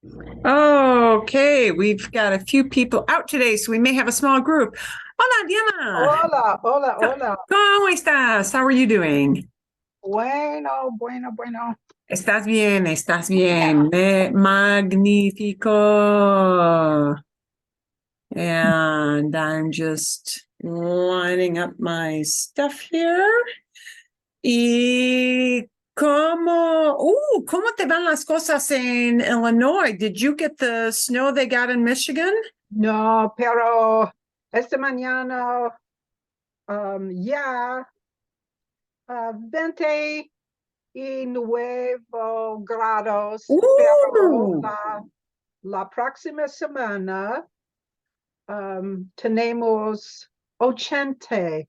Okay, we've got a few people out today, so we may have a small group. Hola, Diana. Hola, hola, hola. ¿Cómo estás? How are you doing? Bueno, bueno, bueno. Estás bien, estás bien. Magnífico. And I'm just lining up my stuff here. Y ¿cómo te van las cosas en Illinois? Did you get the snow they got in Michigan? No, pero esta mañana ya 29 grados, pero Ooh, la próxima semana tenemos 80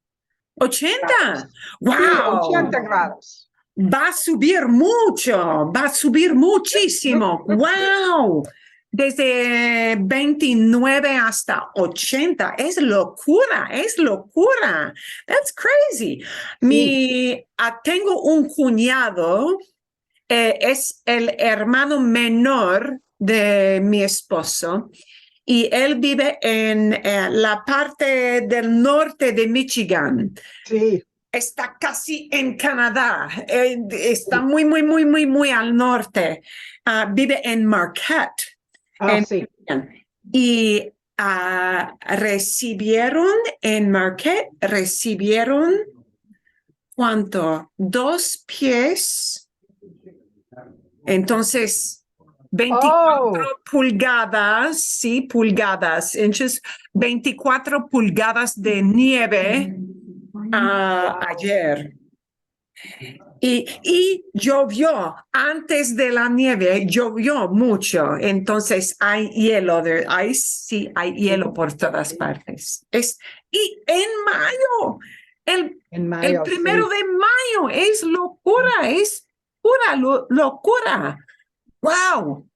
80. grados. Sí, Wow. 80 grados. Va a subir mucho, va a subir muchísimo. Wow. Desde 29 hasta 80. Es locura, es locura. That's crazy. Sí. Tengo un cuñado, es el hermano menor de mi esposo y él vive en la parte del norte de Michigan. Sí. Está casi en Canadá, está muy, muy, muy, muy, muy al norte. Vive en Marquette. Sí. Y recibieron en Marquette, recibieron ¿cuánto? 2 pies. Entonces, 24 Oh, pulgadas, sí, pulgadas, inches, 24 pulgadas de nieve wow. ayer. Y llovió antes de la nieve, llovió mucho, entonces hay hielo, sí, hay hielo por todas partes. Y en mayo, En el mayo, primero sí. de mayo, es locura, es pura locura. Wow.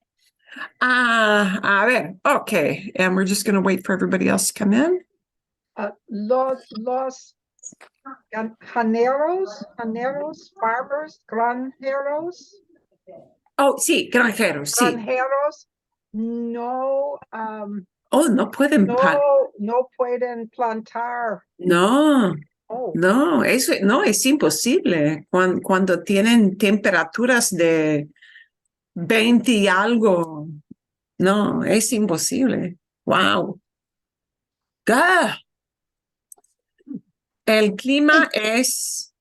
A ver, okay, and we're just going to wait for everybody else to come in. Los farmers, granjeros, Oh, sí, granjeros, sí. granjeros no, Oh, no pueden no pueden plantar. No, Oh, no, no es imposible. Cuando tienen temperaturas de 20 y algo, no, es imposible. Wow. Ah, el clima es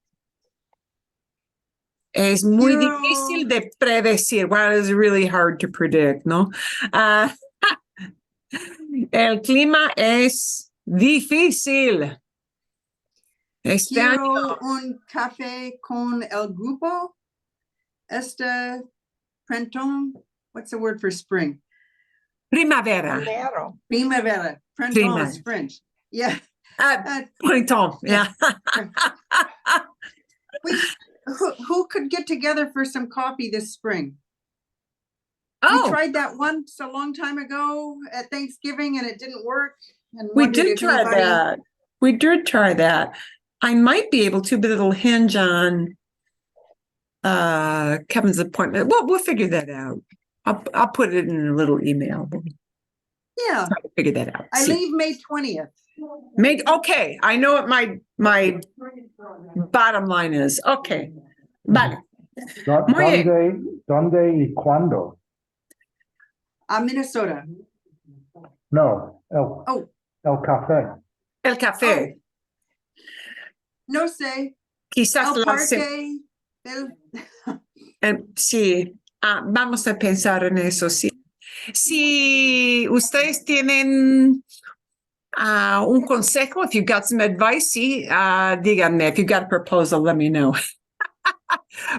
muy difícil de predecir. Wow, it's really hard to predict, ¿no? Ah, el clima es difícil. Este año, Quiero un café con el grupo. Este printemps, what's the word for spring? primavera. Primavera. Printemps is French. Yeah. Printemps, yeah. Who could get together for some coffee this spring? Oh, We tried that once a long time ago at Thanksgiving and it didn't work. And we wondered did if try anybody... that. We did try that. I might be able to, but it'll hinge on Kevin's appointment. Well, we'll figure that out. I'll put it in a little email. Yeah, Try to figure that out. I See. leave May 20th. Okay, I know what my bottom line is. Okay, vale. Muy bien. ¿Dónde y cuándo? Minnesota. No, Oh, el café. El café. no sé. Quizás El la parque. sí, vamos a pensar en eso, sí. Si ustedes tienen un consejo, if you've got some advice, sí, díganme. If you've got a proposal, let me know.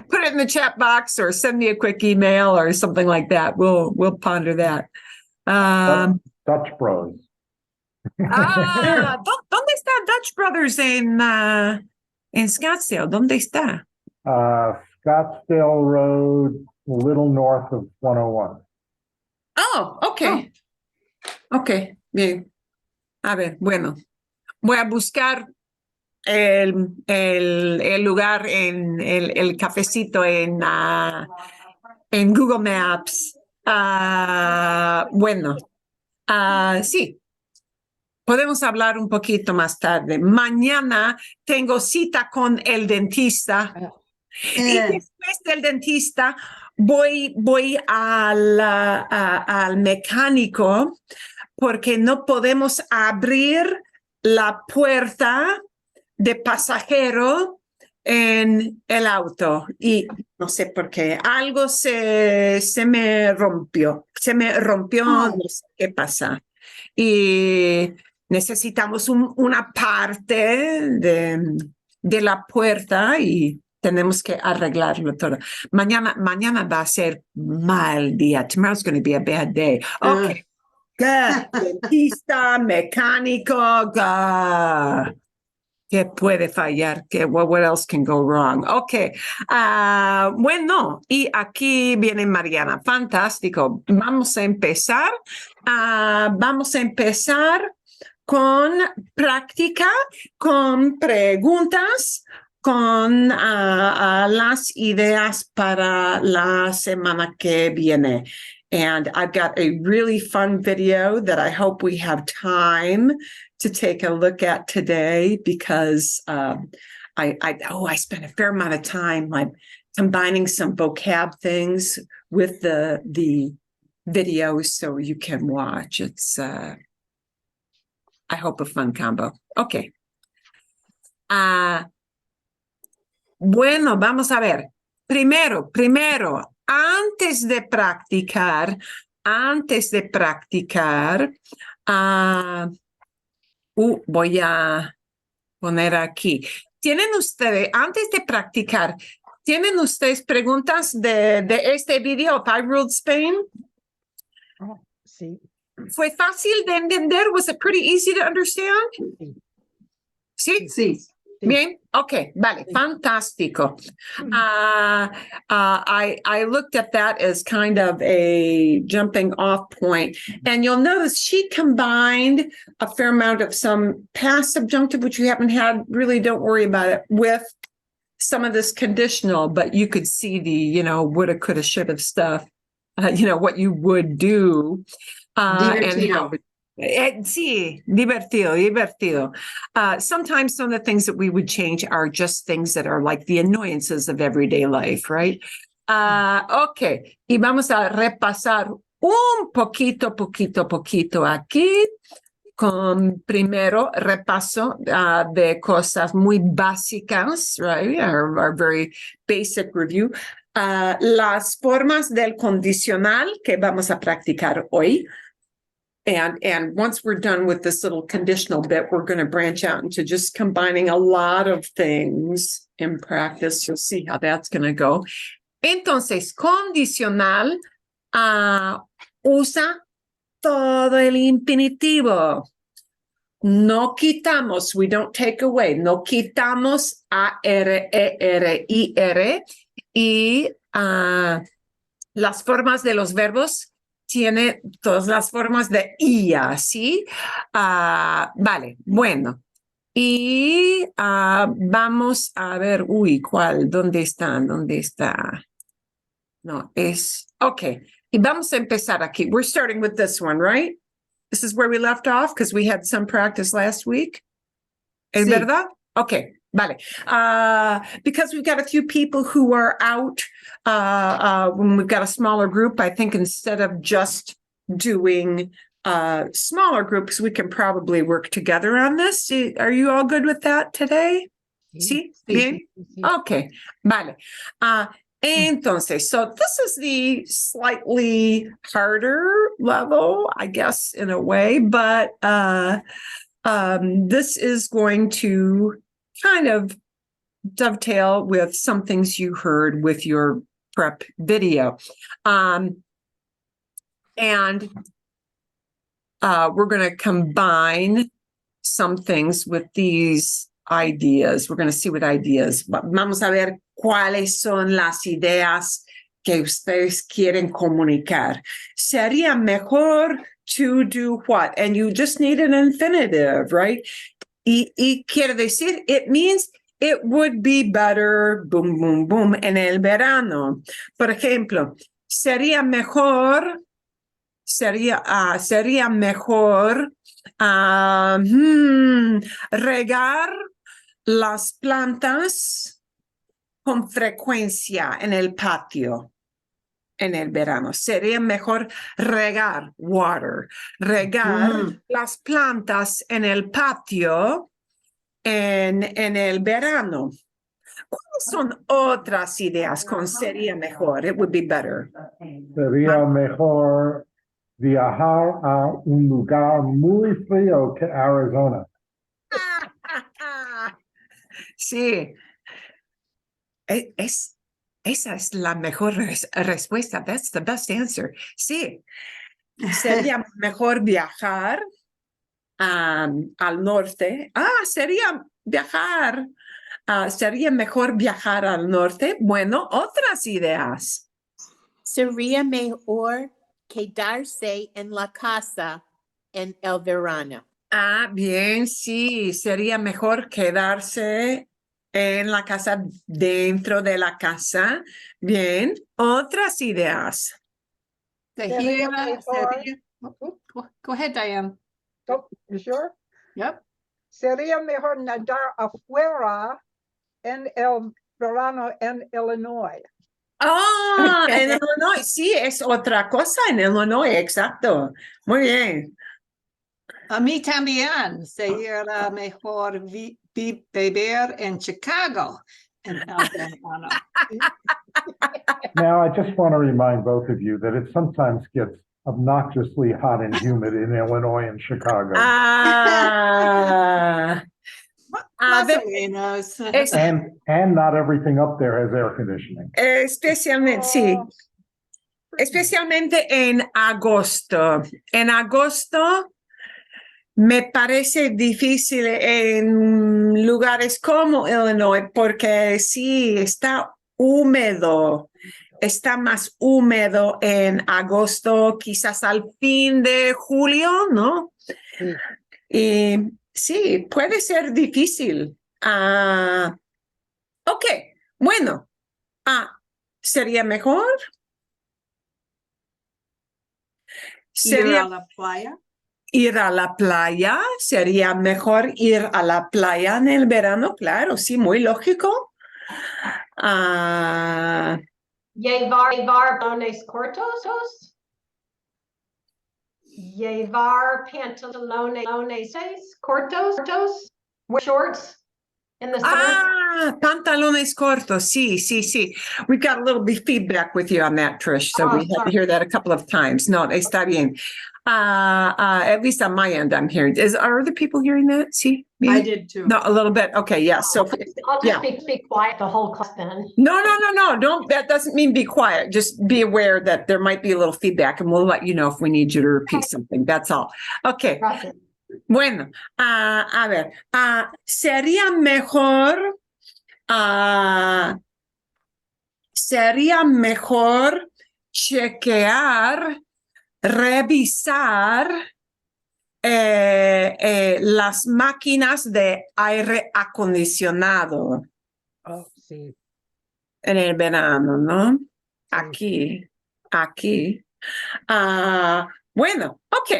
Put it in the chat box or send me a quick email or something like that. We'll ponder that. Dutch Bros. ¿Dónde está Dutch Brothers en Scottsdale? ¿Dónde está? Scottsdale Road, a little north of 101. Oh, okay. Okay, bien. A ver, bueno. Voy a buscar el lugar en el cafecito en Google Maps Bueno, sí. Podemos hablar un poquito más tarde. Mañana tengo cita con el dentista. Y después del dentista voy al mecánico porque no podemos abrir la puerta de pasajero en el auto. Y no sé por qué. Algo se me rompió. No sé qué pasa. Y necesitamos una parte de la puerta y tenemos que arreglarlo todo. Mañana va a ser mal día. Tomorrow's going to be a bad day. Okay. Dentista, mecánico, ¿qué puede fallar? What else can go wrong? Okay. Bueno, y aquí viene Mariana. Fantástico. Vamos a empezar. Vamos a empezar con práctica, con preguntas, con las ideas para la semana que viene. And I've got a really fun video that I hope we have time to take a look at today because I spent a fair amount of time like combining some vocab things with the videos so you can watch. It's I hope a fun combo. Okay. Bueno, vamos a ver. Primero, antes de practicar, voy a poner aquí. ¿Tienen ustedes, antes de practicar, tienen ustedes preguntas de este video, I Ruled Spain? Sí. ¿Fue fácil de entender? Was it pretty easy to understand? ¿Sí? Sí. Bien, okay, vale, fantástico. I looked at that as kind of a jumping off point, and you'll notice she combined a fair amount of some past subjunctive, which you haven't had, really don't worry about it, with some of this conditional, but you could see the, woulda, coulda, shoulda stuff, what you would do. Sí, divertido. Sometimes some of the things that we would change are just things that are like the annoyances of everyday life, right? Okay, y vamos a repasar un poquito aquí con primero repaso de cosas muy básicas, right? Our very basic review. Las formas del condicional que vamos a practicar hoy. And once we're done with this little conditional bit, we're going to branch out into just combining a lot of things in practice. You'll see how that's going to go. Entonces, condicional usa todo el infinitivo. No quitamos, we don't take away. No quitamos A-R, E-R, I-R. Y las formas de los verbos tiene todas las formas de IA, ¿sí? Vale, bueno. Y vamos a ver, ¿cuál? ¿Dónde está? No, okay. Y vamos a empezar aquí. We're starting with this one, right? This is where we left off because we had some practice last week. ¿Es Sí. verdad? Okay. Vale. Because we've got a few people who are out, when we've got a smaller group, I think instead of just doing smaller groups, we can probably work together on this. Are you all good with that today? Sí? Bien? Okay. Vale. Entonces, so this is the slightly harder level, I guess, in a way, but this is going to kind of dovetail with some things you heard with your prep video. And we're going to combine some things with these ideas. We're going to see what ideas. Vamos a ver cuáles son las ideas que ustedes quieren comunicar. Sería mejor to do what? And you just need an infinitive, right? Y quiere decir, it means it would be better, boom, boom, boom, en el verano. Por ejemplo, sería mejor, sería mejor regar las plantas con frecuencia en el patio en el verano. Sería mejor regar las plantas en el patio en el verano. ¿Cuáles son otras ideas con sería mejor? It would be better. Sería mejor viajar a un lugar muy frío que Arizona. Sí. Esa es la mejor respuesta. That's the best answer. Sí. Sería mejor viajar al norte. Sería mejor viajar al norte. Bueno, otras ideas. Sería mejor quedarse en la casa en el verano. Bien, sí. Sería mejor quedarse en la casa, dentro de la casa. Bien. Otras ideas. Sería mejor. Go ahead, Diane. Oh, you sure? Yep. Sería mejor nadar afuera en el verano en Illinois. En Illinois, sí, es otra cosa en Illinois, exacto. Muy bien. A mí también sería mejor beber en Chicago en el verano. Now, I just want to remind both of you that it sometimes gets obnoxiously hot and humid in Illinois and Chicago. Más o menos. And not everything up there has air conditioning. Especialmente, sí. Especialmente en agosto. En agosto me parece difícil en lugares como Illinois porque sí, está húmedo. Está más húmedo en agosto, quizás al fin de julio, ¿no? Sí. Y sí, puede ser difícil. Ok, bueno. ¿Sería mejor? Ir a la playa. Ir a la playa. ¿Sería mejor ir a la playa en el verano? Claro, sí, muy lógico. Llevar pantalones cortos. Llevar pantalones cortos. Wear shorts in the summer. Pantalones cortos. Sí, sí, sí. We've got a little bit feedback with you on that, Trish. So we had to hear that a couple of times. No, está bien. At least on my end, I'm hearing. Are other people hearing that? See? Me? I did too. No, a little bit. Okay, yeah. So I'll just be quiet the whole class then. No. Don't. That doesn't mean be quiet. Just be aware that there might be a little feedback, and we'll let you know if we need you to repeat something. That's all. Okay. Gracias. Bueno, a ver, sería mejor chequear, revisar las máquinas de aire acondicionado Oh, sí. en el verano, ¿no? Aquí. Bueno, ok.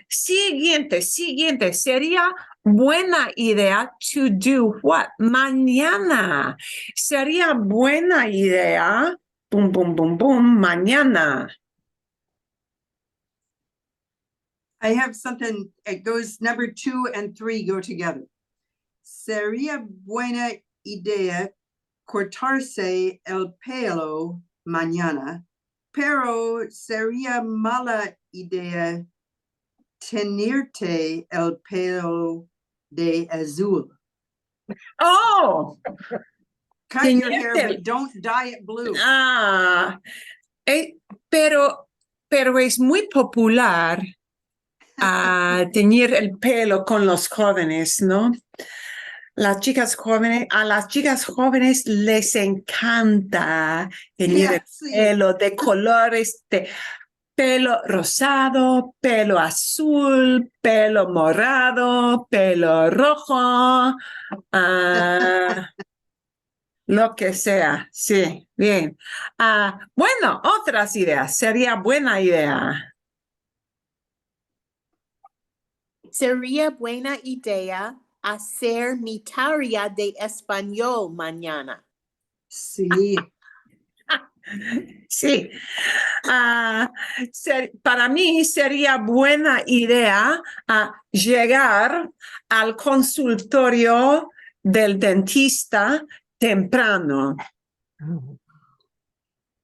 Siguiente. Sería buena idea to do what? Mañana. Sería buena idea. Mañana. I have something, it goes number 2 and 3 go together. Sería buena idea cortarse el pelo mañana, pero sería mala idea tenerte el pelo de azul. Oh, Cut your hair, but don't dye it blue. pero es muy popular teñir el pelo con los jóvenes, ¿no? A las chicas jóvenes les encanta teñir el pelo de colores, de pelo rosado, pelo azul, pelo morado, pelo rojo. Lo que sea, sí, bien. Bueno, otras ideas. Sería buena idea. Sería buena idea hacer mi tarea de español mañana. Sí, Sí. Para mí sería buena idea llegar al consultorio del dentista temprano,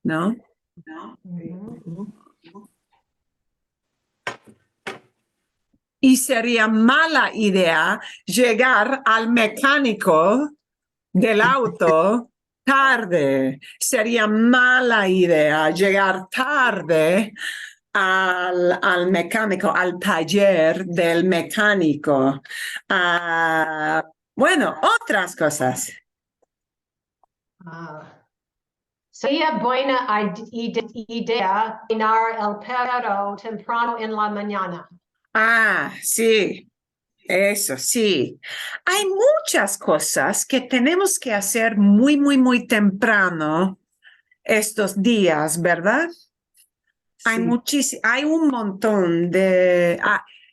¿no? Y sería mala idea llegar al mecánico del auto tarde. Sería mala idea llegar tarde al mecánico, al taller del mecánico. Bueno, otras cosas. Sería buena idea cenar el perro temprano en la mañana. Sí, eso sí. Hay muchas cosas que tenemos que hacer muy, muy, muy temprano estos días, ¿verdad? Hay un montón de...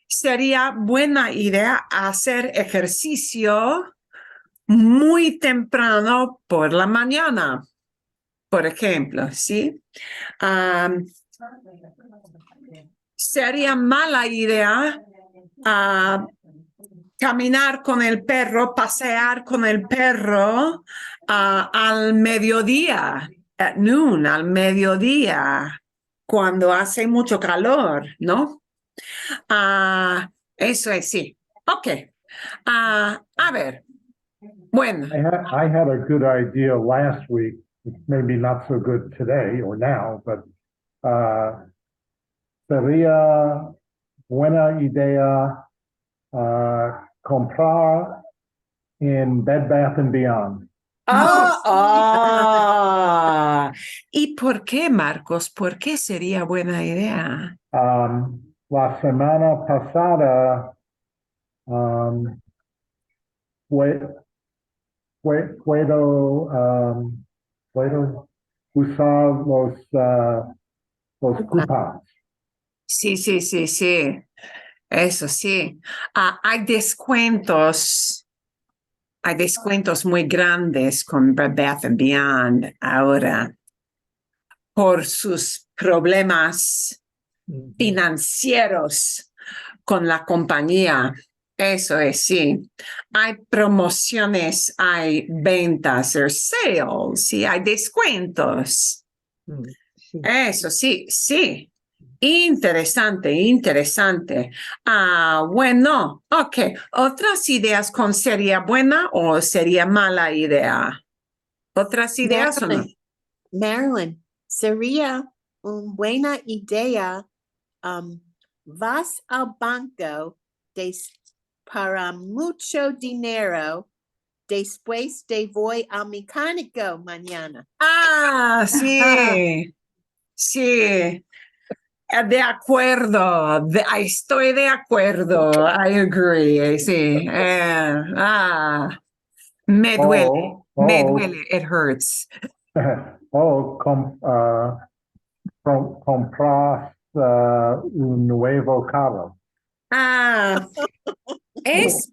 sería buena idea hacer ejercicio muy temprano por la mañana, por ejemplo, ¿sí? Sería mala idea caminar con el perro, pasear con el perro al mediodía, at noon, al mediodía, cuando hace mucho calor, ¿no? Eso es, sí. Ok. A ver. Bueno. I had a good idea last week, maybe not so good today or now, but sería buena idea comprar in Bed Bath and Beyond. ¿Y por qué, Marcos? ¿Por qué sería buena idea? La semana pasada puedo usar los coupons. Sí, sí, sí, sí. Eso sí. Hay descuentos muy grandes con Bed Bath & Beyond ahora por sus problemas financieros con la compañía. Eso es, sí. Hay promociones, hay ventas, hay sales, sí, hay descuentos. Eso sí, sí. Interesante, interesante. Bueno, ok. ¿Otras ideas con sería buena o sería mala idea? ¿Otras ideas o no? Marilyn, sería una buena idea. Vas al banco para mucho dinero. Después te voy al mecánico mañana. Sí, sí. De acuerdo, estoy de acuerdo. I agree, sí. Me duele, me duele, it hurts. Compras un nuevo carro. Es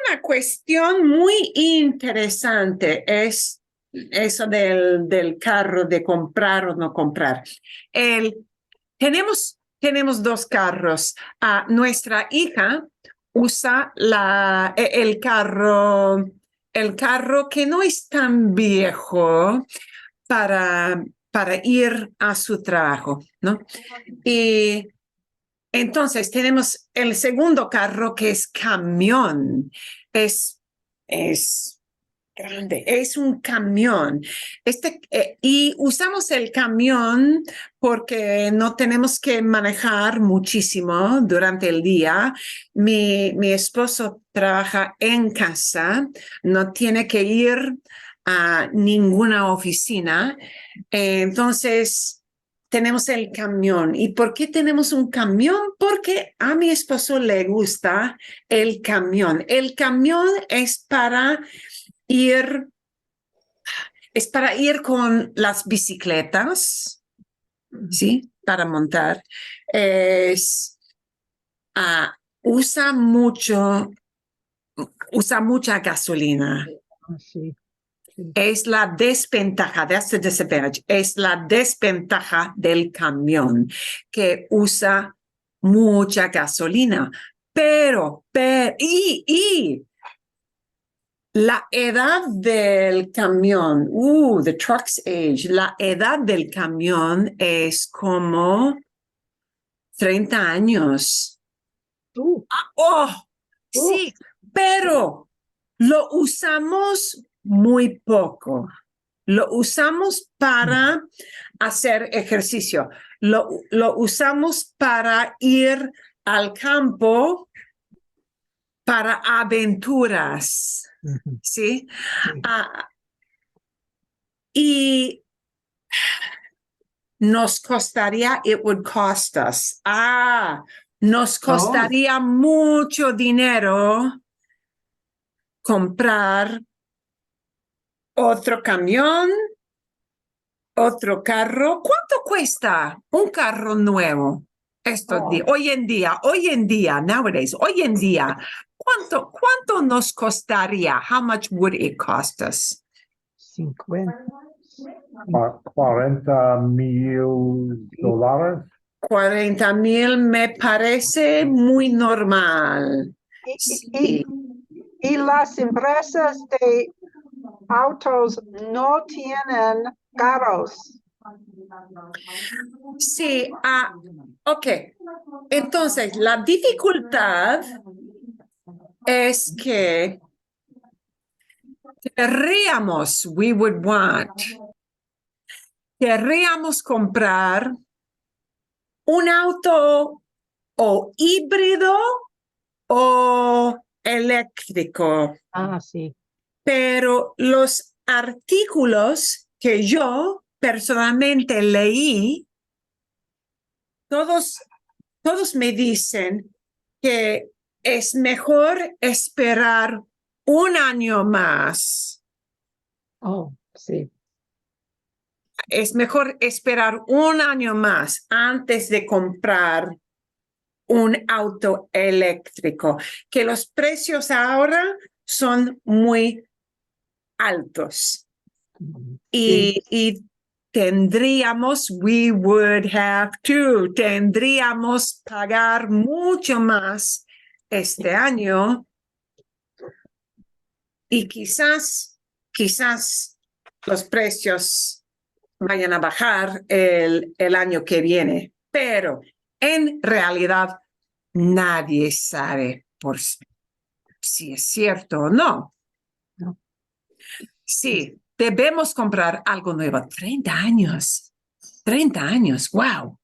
una cuestión muy interesante, es eso del carro, de comprar o no comprar. Tenemos dos carros. Nuestra hija usa el carro que no es tan viejo para ir a su trabajo, ¿no? Y entonces tenemos el segundo carro que es camión. Es grande, es un camión. Y usamos el camión porque no tenemos que manejar muchísimo durante el día. Mi esposo trabaja en casa, no tiene que ir a ninguna oficina. Entonces, tenemos el camión. ¿Y por qué tenemos un camión? Porque a mi esposo le gusta el camión. El camión es para ir es para ir con las bicicletas, ¿sí? Para montar. Es, usa mucha gasolina. Ah, sí. Es la desventaja, that's the disadvantage, es la desventaja del camión que usa mucha gasolina. Pero, y la edad del camión, the truck's age, la edad del camión es como 30 años. Sí, pero lo usamos muy poco. Lo usamos para hacer ejercicio. Lo usamos para ir al campo, para aventuras. ¿Sí? Y nos costaría, it would cost us. Nos costaría mucho dinero comprar otro camión, otro carro. ¿Cuánto cuesta un carro nuevo? Hoy en día, nowadays, hoy en día, ¿cuánto nos costaría? How much would it cost us? 50. $40,000. 40,000 me parece muy normal. Sí. Y las empresas de autos no tienen carros. Sí, ok. Entonces, la dificultad es que querríamos comprar un auto o híbrido o eléctrico. Sí. Pero los artículos que yo personalmente leí, todos me dicen que es mejor esperar un año más. Sí. Es mejor esperar un año más antes de comprar un auto eléctrico, que los precios ahora son muy altos. Y tendríamos pagar mucho más este año y quizás los precios vayan a bajar el año que viene, pero en realidad nadie sabe si es cierto o no. Sí, debemos comprar algo nuevo. 30 años, wow.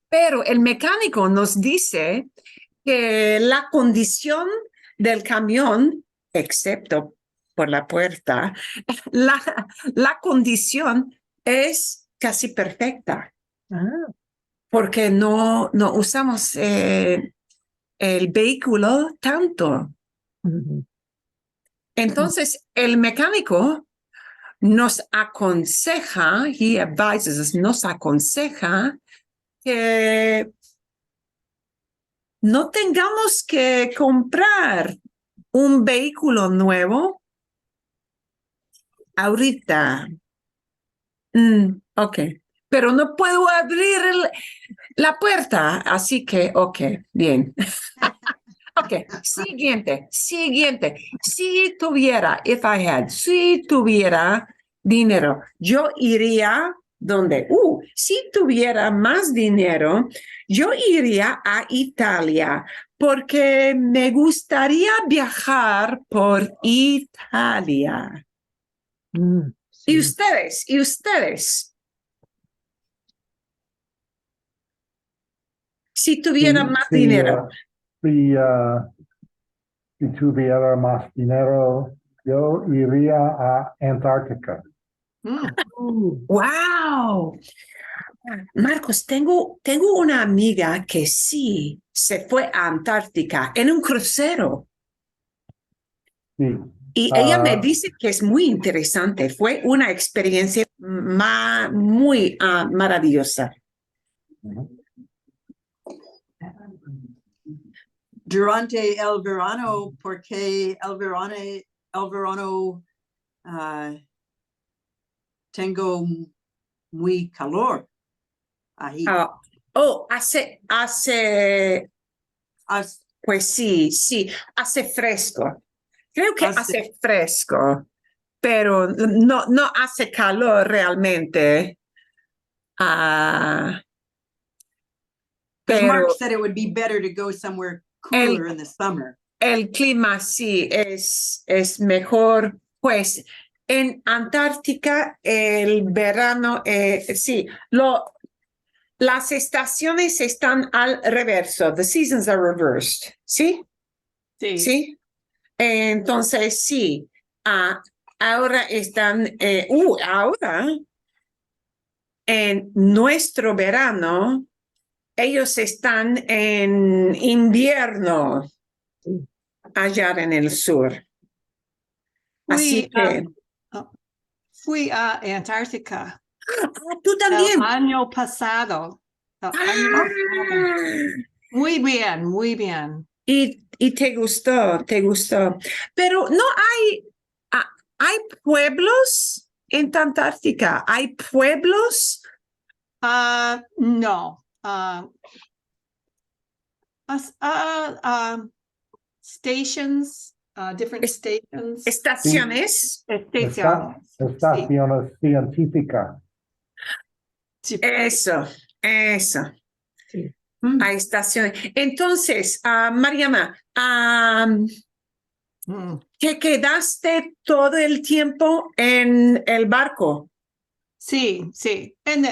Pero el mecánico nos dice que la condición del camión, excepto por la puerta, la condición es casi perfecta. Porque no usamos el vehículo tanto. Entonces, el mecánico nos aconseja que no tengamos que comprar un vehículo nuevo ahorita. Ok, pero no puedo abrir la puerta, así que, ok, bien. Ok, siguiente. Si tuviera dinero, yo iría donde, si tuviera más dinero, yo iría a Italia porque me gustaría viajar por Italia. ¿Y ustedes? Si tuviera más dinero. Si tuviera más dinero, yo iría a Antártica. Wow. Marcos, tengo una amiga que sí se fue a Antártica en un crucero. Sí, Y ella me Ah. dice que es muy interesante. Fue una experiencia muy maravillosa. Durante el verano, porque el verano tengo muy calor ahí. Pues sí, hace fresco. Creo que Hace- hace fresco, pero no hace calor realmente. Because Pero Mark said it would be better to go somewhere cooler in the summer. el clima sí es mejor. Pues en Antártica el verano, sí, las estaciones están al reverso. The seasons are reversed. ¿Sí? Sí. ¿Sí? Entonces, sí. Ahora están, ahora en nuestro verano, ellos están en invierno allá en el sur. Así que, Fui a Antártica tú el también. año pasado. Muy bien, muy bien. Y te gustó. Pero no hay pueblos en Antártica. Hay pueblos. No. Stations, different stations. Estaciones. Estaciones. Estaciones científicas. Sí. Eso. Sí. Hay estaciones. Entonces, Mariana, ¿te quedaste todo el tiempo en el barco? Sí. El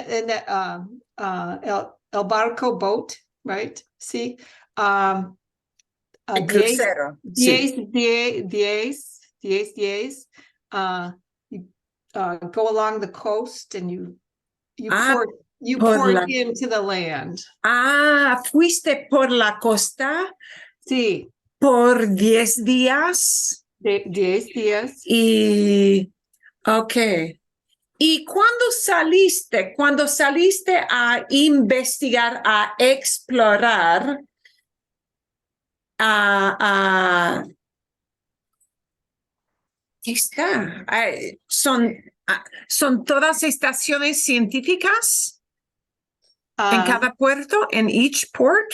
barco boat, right? Sí. El crucero. Sí. 10. Go along the coast and you port into the land. Fuiste por la costa Sí. por 10 días. 10 días. Ok. ¿Y cuando saliste a investigar, a explorar, ¿qué está? ¿Son todas estaciones científicas en cada puerto, en each port?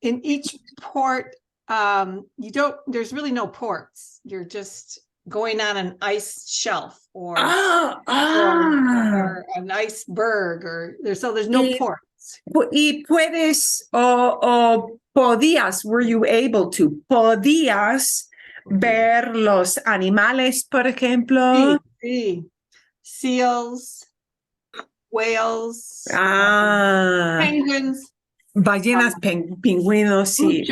In each port, there's really no ports. You're just going on an ice shelf or an iceberg so there's no ports. Y puedes, podías, were you able to, podías ver los animales, por ejemplo? Sí. Seals, whales, penguins. Ballenas, pingüinos, sí.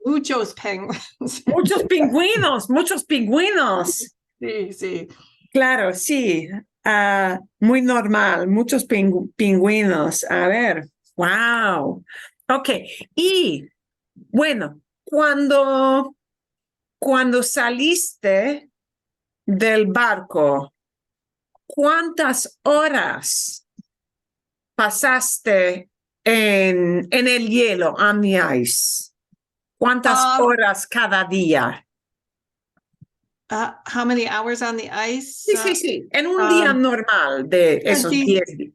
Muchos penguins. Muchos pingüinos. Sí. Claro, sí. Muy normal, muchos pingüinos. A ver, wow. Ok, y bueno, cuando saliste del barco, ¿cuántas horas pasaste en el hielo, on the ice? ¿Cuántas horas cada día? How many hours on the ice? Sí. En un día normal de esos 10 días.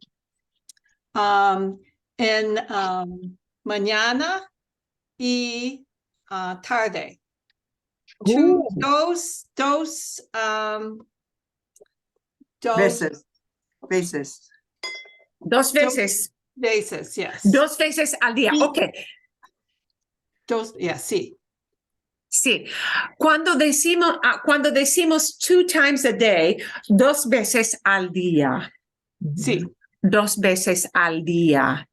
En mañana y tarde. Dos Veces. Dos veces. Veces, yes. 2 veces al día. Sí. Ok. Sí. Sí. Cuando decimos 2 times a day, 2 veces al día. Sí. 2 veces al día.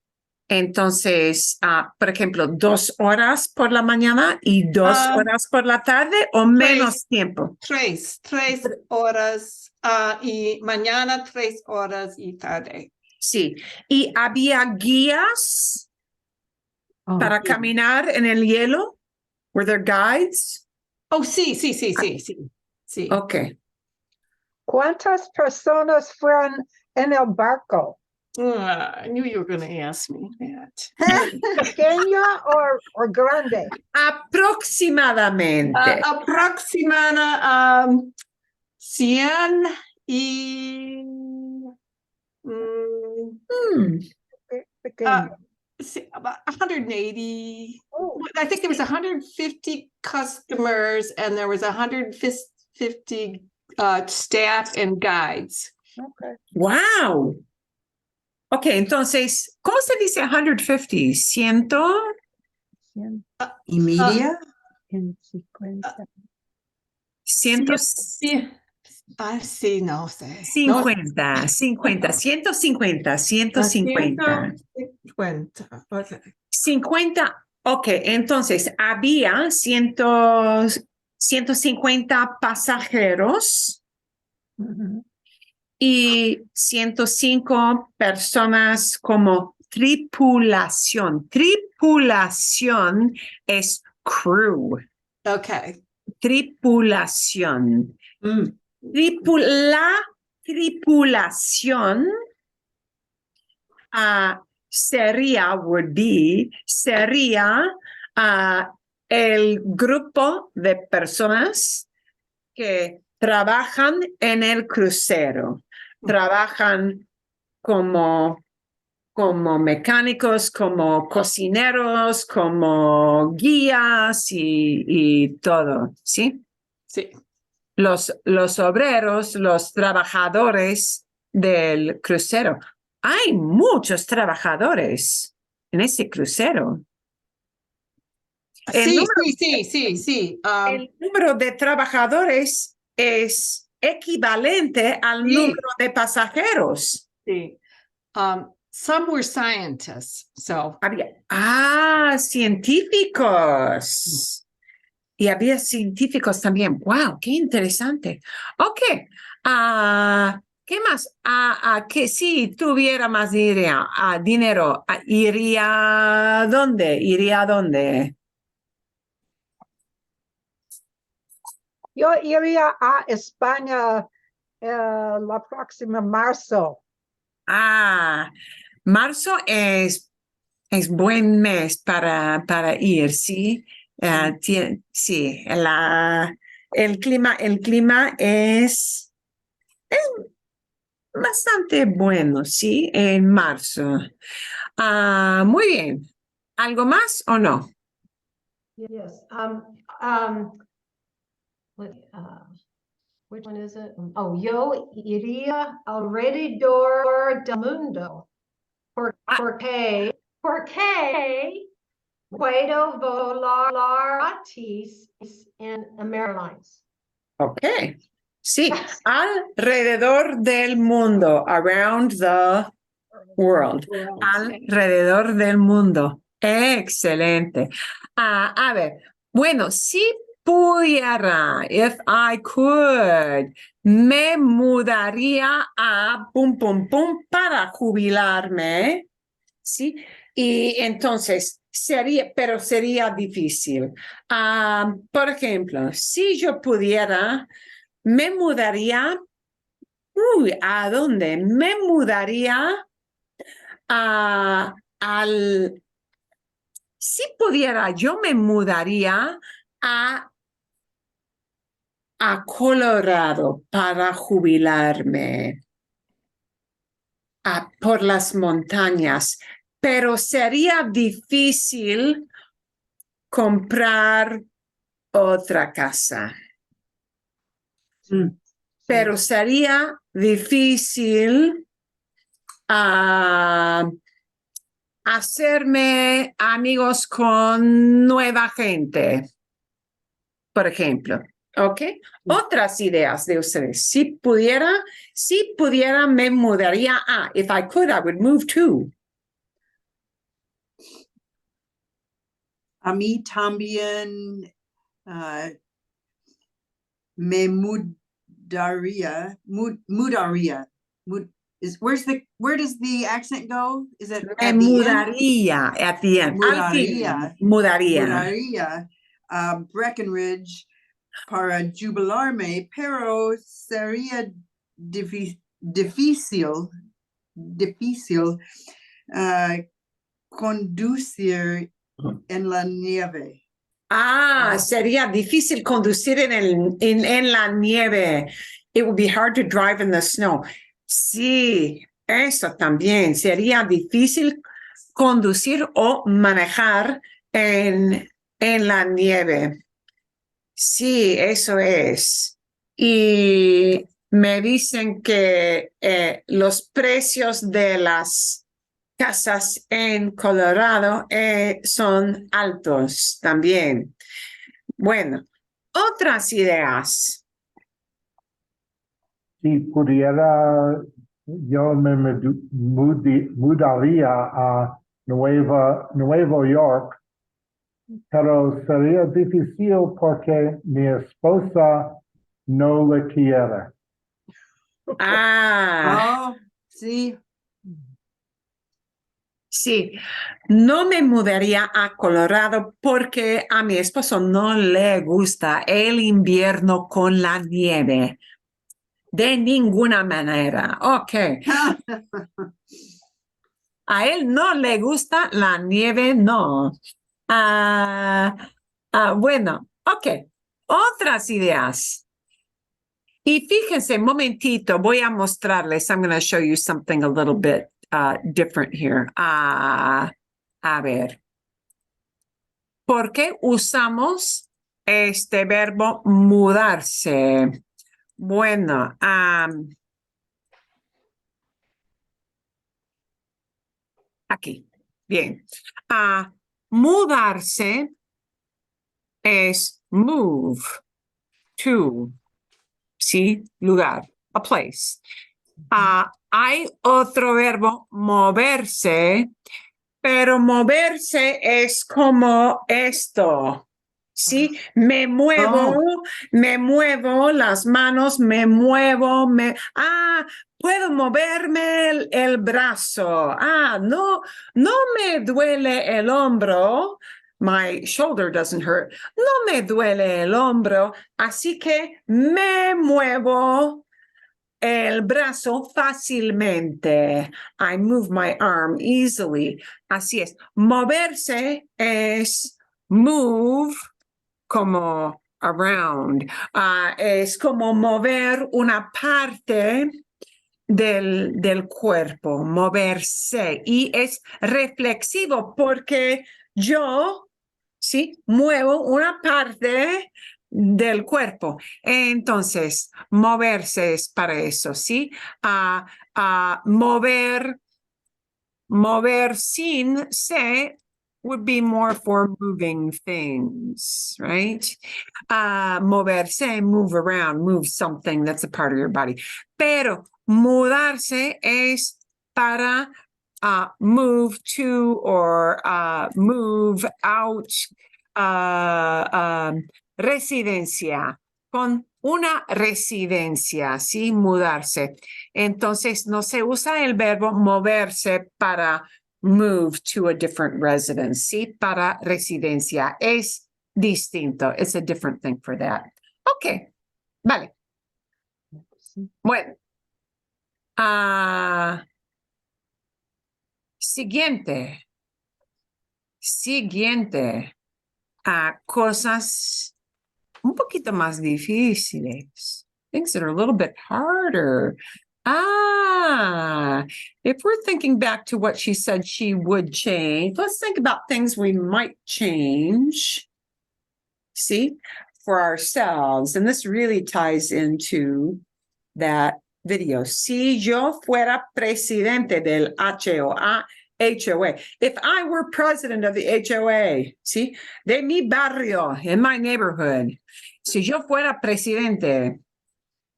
Entonces, por ejemplo, 2 horas por la mañana y 2 horas por la tarde o menos tiempo. 3 horas y mañana 3 horas y tarde. Sí. ¿Y había guías para caminar en el hielo? Were there guides? Oh, sí. Sí. Ok. ¿Cuántas personas fueron en el barco? I knew you were going to ask me that. ¿Pequeño o grande? Aproximadamente. Aproximada 100 y Hmm, Pequeño. about 180. Oh. I think there was 150 customers and there was 150 staff and guides. Okay. Wow. Ok, entonces, ¿cómo se dice 150? ¿Ciento? 150. Y media. Ciento Sí. Sí, no sé. 50, 50, 150, 150. 150. Okay. 50, ok, entonces había 150 pasajeros Ujú. y 105 personas como tripulación. Tripulación es crew. Okay. Tripulación. La tripulación sería el grupo de personas que trabajan en el crucero. Trabajan como mecánicos, como cocineros, como guías y todo, ¿sí? Sí. Los obreros, los trabajadores del crucero. Hay muchos trabajadores en ese crucero. El Sí. el número de trabajadores es equivalente al Sí. número de pasajeros. Sí. Some were scientists, so. Científicos. Y había científicos también. ¡Wow! ¡Qué interesante! Ok. ¿Qué más? Que si tuviera más dinero, ¿iría dónde? ¿Iría dónde? Yo iría a España la próxima marzo. Marzo es buen mes para ir, ¿sí? Sí, el clima es bastante bueno, ¿sí? En marzo. Muy bien. ¿Algo más o no? Yes. Which one is it? Oh, yo iría alrededor del mundo. Porque puedo volar gratis en Airlines. Ok. Sí, alrededor del mundo, around the world. Alrededor del mundo. Excelente. A ver, bueno, si pudiera, if I could, me mudaría a pum, pum, pum para jubilarme, ¿sí? Y entonces pero sería difícil. Por ejemplo, si yo pudiera, me mudaría, ¿a dónde? Me mudaría si pudiera, yo me mudaría a Colorado para jubilarme por las montañas, pero sería difícil comprar otra casa. Pero sería difícil hacerme amigos con nueva gente, por ejemplo. ¿Ok? Otras ideas de ustedes. Si pudiera, me mudaría a. If I could, I would move to. A mí también me mudaría. Where does the accent go? Is it Me at the end? mudaría at the end. Al fin, mudaría. Mudaría a Breckenridge para jubilarme, pero sería difícil conducir en la nieve. Sería difícil conducir en la nieve. It would be hard to drive in the snow. Sí, eso también. Sería difícil conducir o manejar en la nieve. Sí, eso es. Y me dicen que los precios de las casas en Colorado son altos también. Bueno, otras ideas. Si pudiera, yo me mudaría a Nuevo York, pero sería difícil porque mi esposa no le quiere. Oh, sí. Sí, no me mudaría a Colorado porque a mi esposo no le gusta el invierno con la nieve. De ninguna manera. Ok. A él no le gusta la nieve, no. Bueno, ok. Otras ideas. Y fíjense, momentito, voy a mostrarles. I'm going to show you something a little bit different here. A ver. ¿Por qué usamos este verbo mudarse? Bueno, aquí. Bien. Mudarse es move to, ¿sí? Lugar, a place. Hay otro verbo, moverse, pero moverse es como esto, ¿sí? Me muevo, las manos, me muevo, puedo moverme el brazo. No me duele el hombro. My shoulder doesn't hurt. No me duele el hombro, así que me muevo el brazo fácilmente. I move my arm easily. Así es. Moverse es move como around. Es como mover una parte del cuerpo, moverse. Y es reflexivo porque yo, sí, muevo una parte del cuerpo. Entonces, moverse es para eso, ¿sí? Mover sin se would be more for moving things, right? Moverse, move around, move something that's a part of your body. Pero mudarse es para move to or move out, residencia, con una residencia, ¿sí? Mudarse. Entonces, no se usa el verbo moverse para move to a different residence, ¿sí? Para residencia. Es distinto. It's a different thing for that. Ok. Vale. Bueno. Siguiente. Cosas un poquito más difíciles. Things that are a little bit harder. If we're thinking back to what she said she would change, let's think about things we might change. See, for ourselves. And this really ties into that video. Si yo fuera presidente del HOA, if I were president of the HOA, ¿sí? De mi barrio, in my neighborhood, si yo fuera presidente,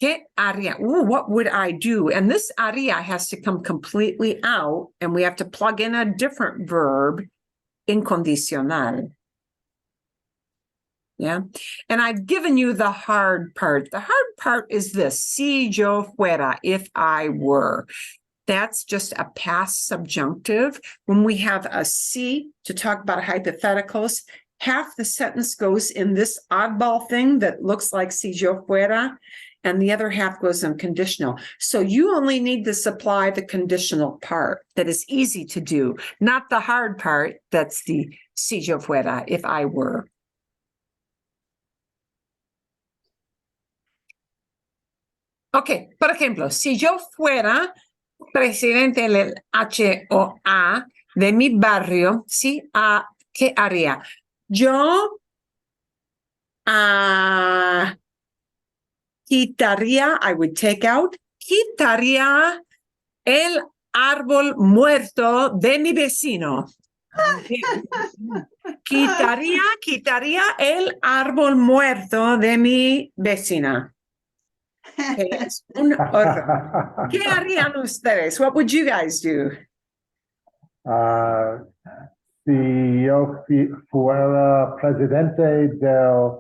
¿qué haría? What would I do? And this haría has to come completely out, and we have to plug in a different verb, incondicional. Yeah. And I've given you the hard part. The hard part is this, si yo fuera, if I were. That's just a past subjunctive. When we have a si to talk about hypotheticals, half the sentence goes in this oddball thing that looks like si yo fuera, and the other half goes in conditional. So you only need to supply the conditional part that is easy to do, not the hard part that's the si yo fuera, if I were. Ok, por ejemplo, si yo fuera presidente del HOA de mi barrio, ¿sí? ¿Qué haría? Yo quitaría, I would take out, quitaría el árbol muerto de mi vecino. Quitaría el árbol muerto de mi vecina. Que es un horror. ¿Qué harían ustedes? What would you guys do? Si yo fuera presidente del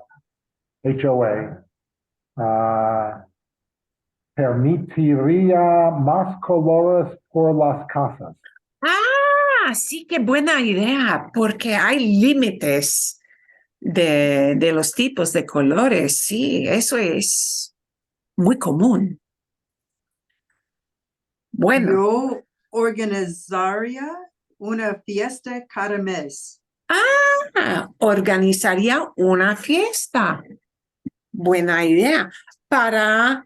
HOA, permitiría más colores por las casas. Sí, qué buena idea, porque hay límites de los tipos de colores. Sí, eso es muy común. Bueno. Yo organizaría una fiesta cada mes. Organizaría una fiesta. Buena idea. Para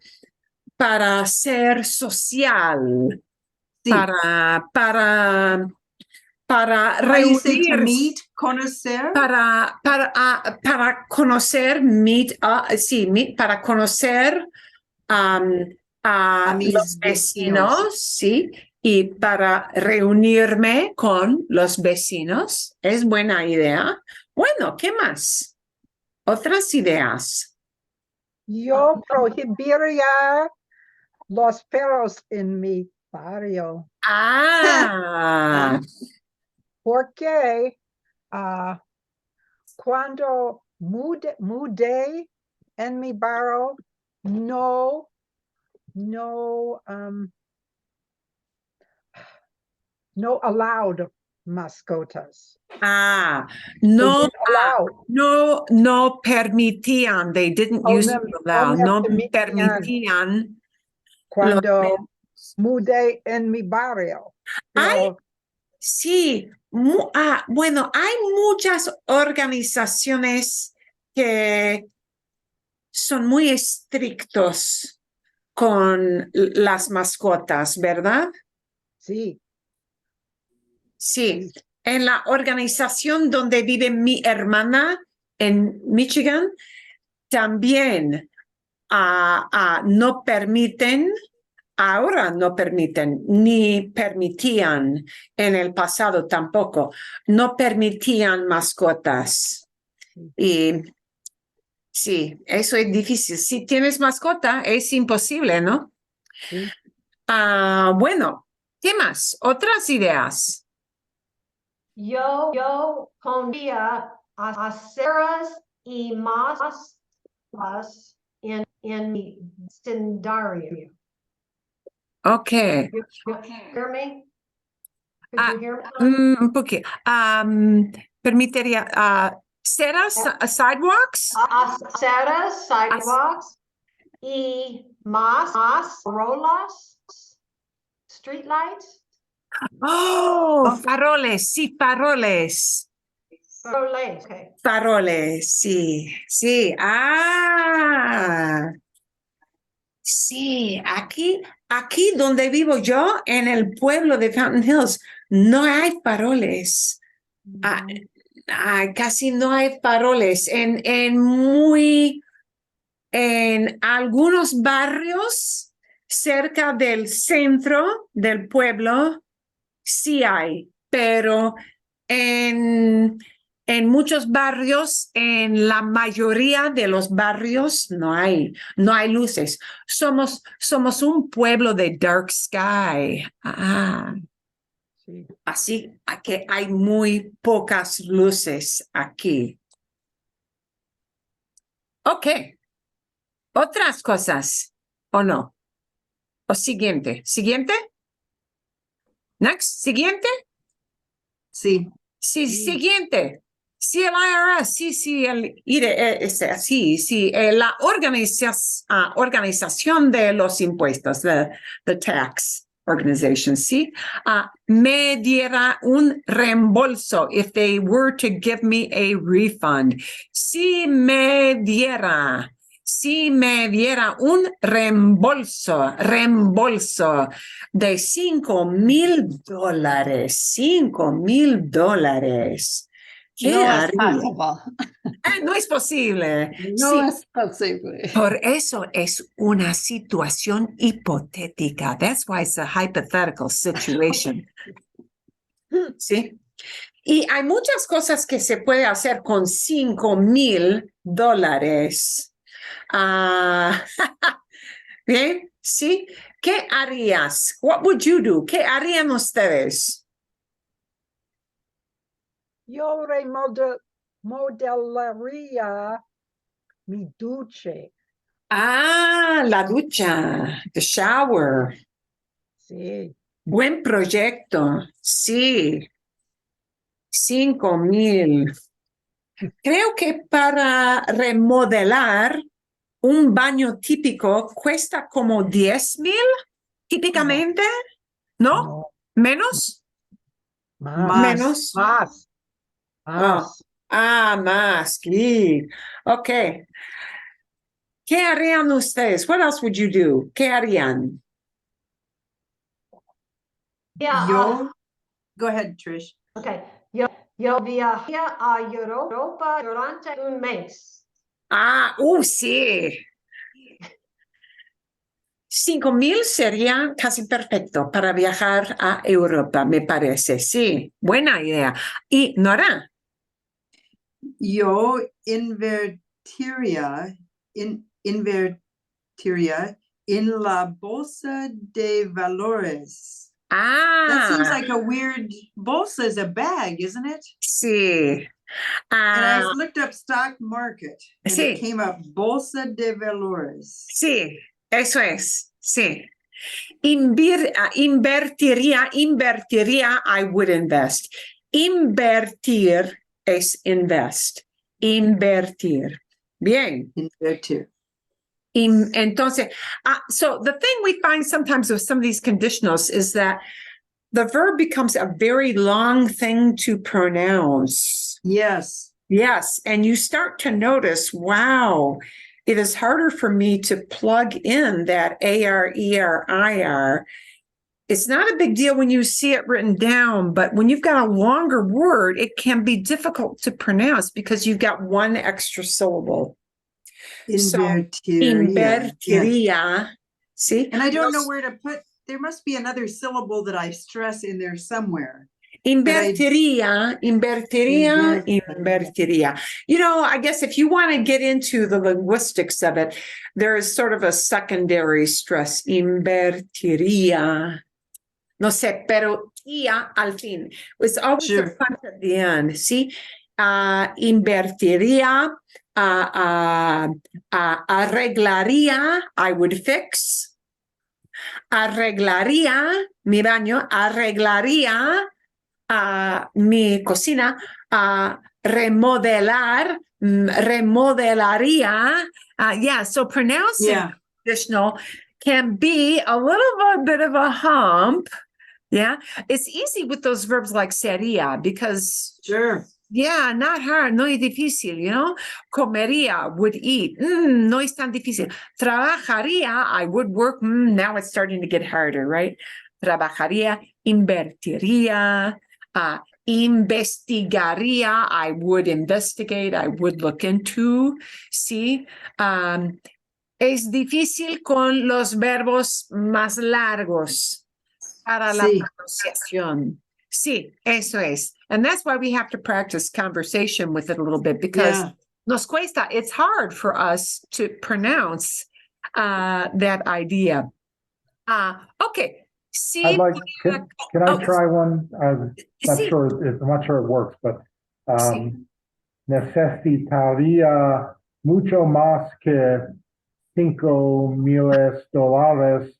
ser social. Sí. Para How you say to reunir. meet, conocer. Para conocer, para conocer a mis los vecinos. vecinos, sí, y para reunirme con los vecinos. Es buena idea. Bueno, ¿qué más? Otras ideas. Yo prohibiría los perros en mi barrio. Porque cuando mudé en mi barrio, no allowed mascotas. No permitían, they didn't use to allow, no permitían. Cuando mudé en mi barrio. Sí, bueno, hay muchas organizaciones que son muy estrictos con las mascotas, ¿verdad? Sí. Sí, en la organización donde vive mi hermana en Michigan, también no permiten. Ahora no permiten, ni permitían en el pasado tampoco. No permitían mascotas. Y sí, eso es difícil. Si tienes mascota, es imposible, ¿no? Sí. Bueno, ¿qué más? ¿Otras ideas? Yo pondría aceras y más en mi vecindario. Okay. You hear me? Could you hear me? Un poquito. Permitiría ceras, sidewalks. Aceras, sidewalks y más rolas, street lights. Faroles, sí, faroles. Roles, okay. Faroles, sí, sí. Sí, aquí donde vivo yo, en el pueblo de Fountain Hills, no hay faroles. Casi no hay faroles. En algunos barrios cerca del centro del pueblo sí hay, pero en muchos barrios, en la mayoría de los barrios, no hay luces. Somos un pueblo de dark sky. Sí. Así que hay muy pocas luces aquí. Ok. ¿Otras cosas o no? ¿O siguiente? ¿Siguiente? Next. ¿Siguiente? Sí. Sí, siguiente. Sí, el IRS, sí, el IRS, sí, la organización de los impuestos, the tax organization, sí, me diera un reembolso if they were to give me a refund. Si me diera un reembolso de $5,000, $5,000. ¿Qué No es haría? possible. No es posible. No Sí, es posible. por eso es una situación hipotética. That's why it's a hypothetical situation. Sí. Y hay muchas cosas que se puede hacer con $5,000. Bien, sí. ¿Qué harías? What would you do? ¿Qué harían ustedes? Yo remodelaría mi duche. La ducha, the shower. Sí, Buen proyecto, sí. 5,000. Creo que para remodelar un baño típico cuesta como 10,000, típicamente, ¿no? no, ¿Menos? más, Menos. más, más. Más, sí. Ok. ¿Qué harían ustedes? What else would you do? ¿Qué harían? Yeah, Yo, go ahead, Trish. okay. Yo viajé a Europa durante un mes. Sí. 5,000 sería casi perfecto para viajar a Europa, me parece. Sí, buena idea. Y Nora, Yo invertiría en la bolsa de valores. That seems like a weird bolsa is a bag, isn't it? sí. And I looked up stock market and Sí. it came up bolsa de valores. Sí, eso es, sí. Invertiría, I would invest. Invertir es invest. Invertir. Bien. Invertir. Entonces, so the thing we find sometimes with some of these conditionals is that the verb becomes a very long thing to pronounce. Yes. Yes, and you start to notice, wow, it is harder for me to plug in that ARERIR. It's not a big deal when you see it written down, but when you've got a longer word, it can be difficult to pronounce because you've got one extra syllable. Invertiría. Invertiría. See? And I don't know where to put, there must be another syllable that I stress in there somewhere. Invertiría. You know, I guess if you want to get into the linguistics of it, there is sort of a secondary stress. Invertiría. No sé, pero ia al fin. It's always Sure. the front at the end. See? Invertiría. Arreglaría. I would fix. Arreglaría mi baño. Arreglaría mi cocina, remodelaría. Yeah, so pronouncing conditional can be a little bit of a hump. Yeah, it's easy with those verbs like sería because, Sure. yeah, not hard, no es difícil, you know. Comería, would eat, no es tan difícil. Trabajaría, I would work, now it's starting to get harder, right? Trabajaría, invertiría, investigaría, I would investigate, I would look into, ¿sí? Es difícil con los verbos más largos para la pronunciación. Sí, eso es. And that's why we have to practice conversation with it a little bit because nos cuesta, it's hard for us to pronounce that idea. Okay. Sí, I'd like, can I try one? I'm not sí. sure it works, but necesitaría mucho más que $5,000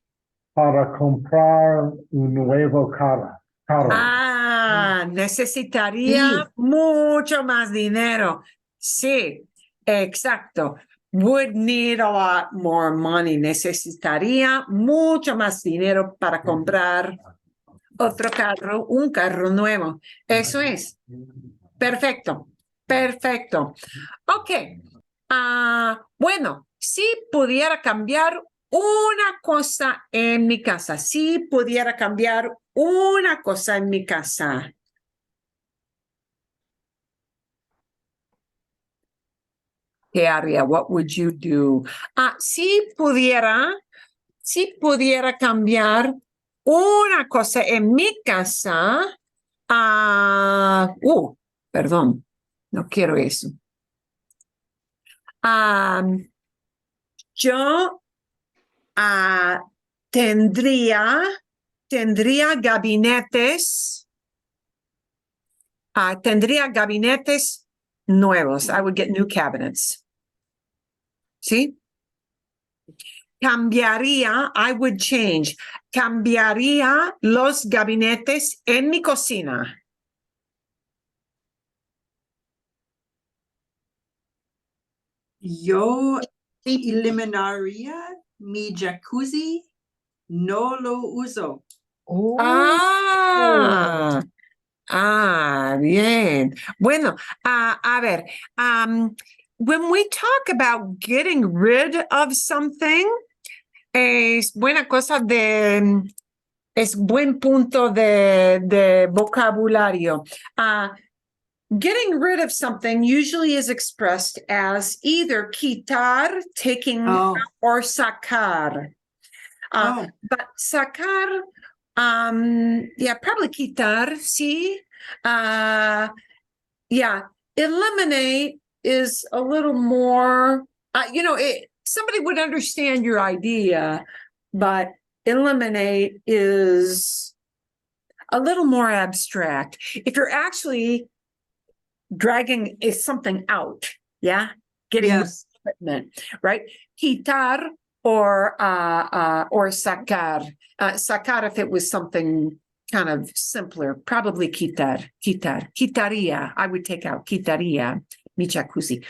para comprar un nuevo carro. necesitaría mucho más dinero. Sí, exacto. Would need a lot more money. Necesitaría mucho más dinero para comprar otro carro, un carro nuevo. Eso es. Perfecto. Perfecto. Ok. Bueno, si pudiera cambiar una cosa en mi casa, si pudiera cambiar una cosa en mi casa. ¿Qué haría? What would you do? Si pudiera cambiar una cosa en mi casa, perdón, no quiero eso. Yo tendría gabinetes, nuevos. I would get new cabinets. ¿Sí? I would change. Cambiaría los gabinetes en mi cocina. Yo eliminaría mi jacuzzi, no lo uso. Oh, Bien. Bueno, a ver, when we talk about getting rid of something, es buena cosa es buen punto de vocabulario. Getting rid of something usually is expressed as either quitar, taking, or sacar. But sacar, probably quitar, sí. Eliminate is a little more, somebody would understand your idea, but eliminate is a little more abstract. If you're actually dragging something out, getting equipment, right? Quitar or sacar. Sacar if it was something kind of simpler, probably quitar. Quitaría, I would take out, quitaría mi jacuzzi.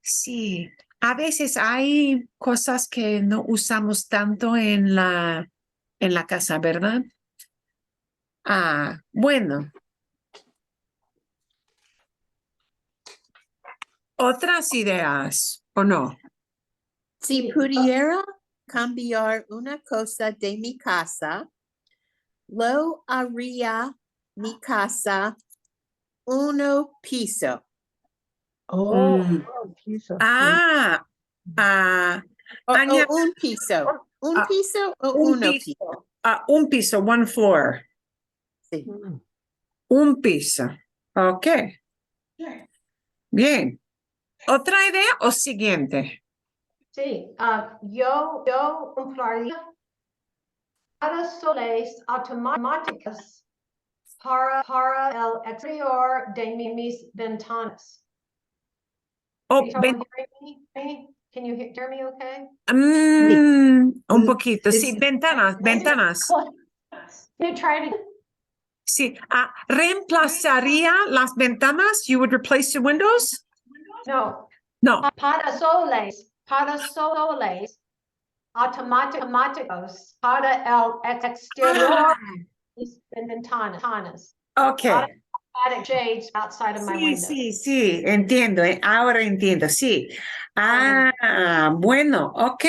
Sí, a veces hay cosas que no usamos tanto en la casa, ¿verdad? Bueno. ¿Otras ideas o no? Si pudiera cambiar una cosa de mi casa, lo haría mi casa uno piso. piso. Un piso. ¿Un piso o uno piso? Un piso, one floor. Sí. Un piso. Ok. Bien. ¿Otra idea o siguiente? Sí, yo compraría soles automáticos para el exterior de mis ventanas. Can you hear me okay? Un poquito, sí, ventanas. You try to... Sí, ¿reemplazaría las ventanas? You would replace the windows? No. No. Para soles automáticos para el exterior de mis ventanas. Ok. Automatic shades outside of my window. Sí, entiendo, ahora entiendo, sí. Bueno, ok.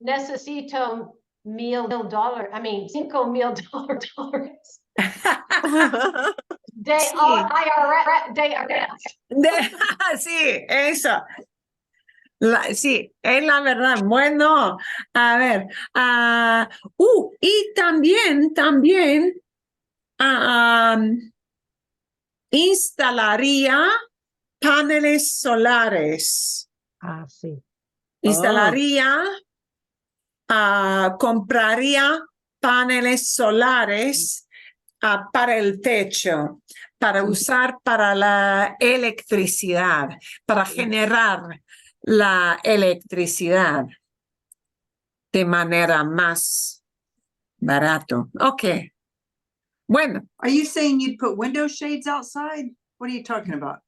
Necesito $5,000. Sí, eso. Sí, es la verdad. Bueno, a ver. Y también instalaría paneles solares. Sí. Instalaría, compraría paneles solares para el techo, para usar para la electricidad, para generar la electricidad de manera más barato. Ok. Bueno, Are you saying you'd put window shades outside? What are you talking about?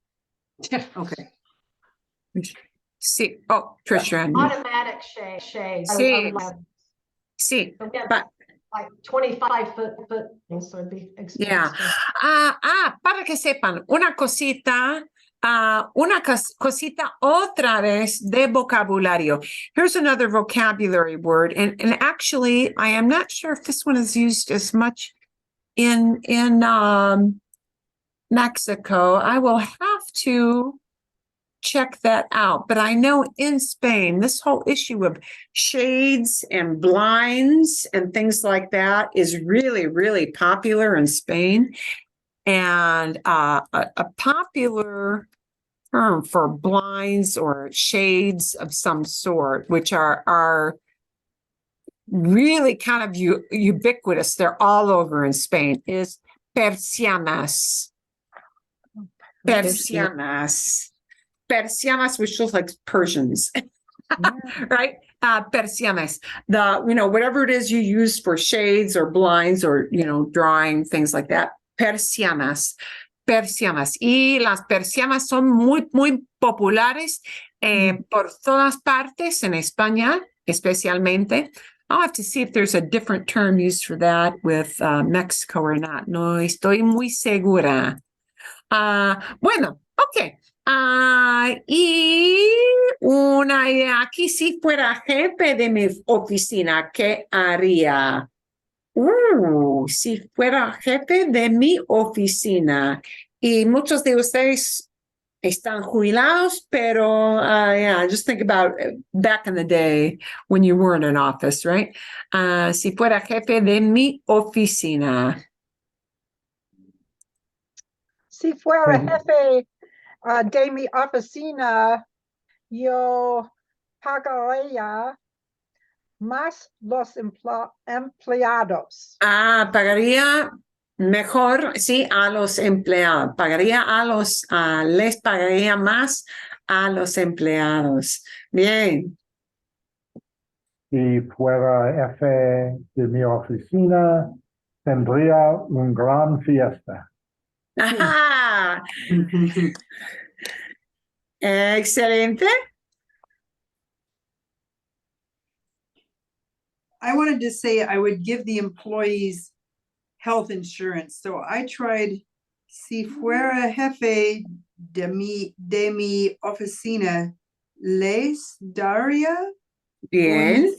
Okay. sí. Oh, Trisha. Automatic shades. Sí. Sí. But, Like 25 foot, so it'd be expensive. yeah. Para que sepan, una cosita, cosita otra vez de vocabulario. Here's another vocabulary word, and actually, I am not sure if this one is used as much in Mexico. I will have to check that out. But I know in Spain, this whole issue of shades and blinds and things like that is really, really popular in Spain. And a popular term for blinds or shades of some sort, which are really kind of ubiquitous, they're all over in Spain, is persianas. Persianas. Persianas, which looks like Persians, right? Persianas, whatever it is you use for shades or blinds or, drawing, things like that. Persianas. Y las persianas son muy, muy populares por todas partes en España, especialmente. I'll have to see if there's a different term used for that with Mexico or not. No estoy muy segura. Bueno, ok. Y una idea aquí, si fuera jefe de mi oficina, ¿qué haría? Si fuera jefe de mi oficina. Y muchos de ustedes están jubilados, pero just think about back in the day when you were in an office, right? Si fuera jefe de mi oficina. Si fuera jefe de mi oficina, yo pagaría más los empleados. Pagaría mejor, sí, a los empleados. Les pagaría más a los empleados. Bien. Si fuera jefe de mi oficina, tendría una gran fiesta. Ajá. Excelente. I wanted to say I would give the employees health insurance. So I tried, si fuera jefe de mi oficina, les daría Bien. un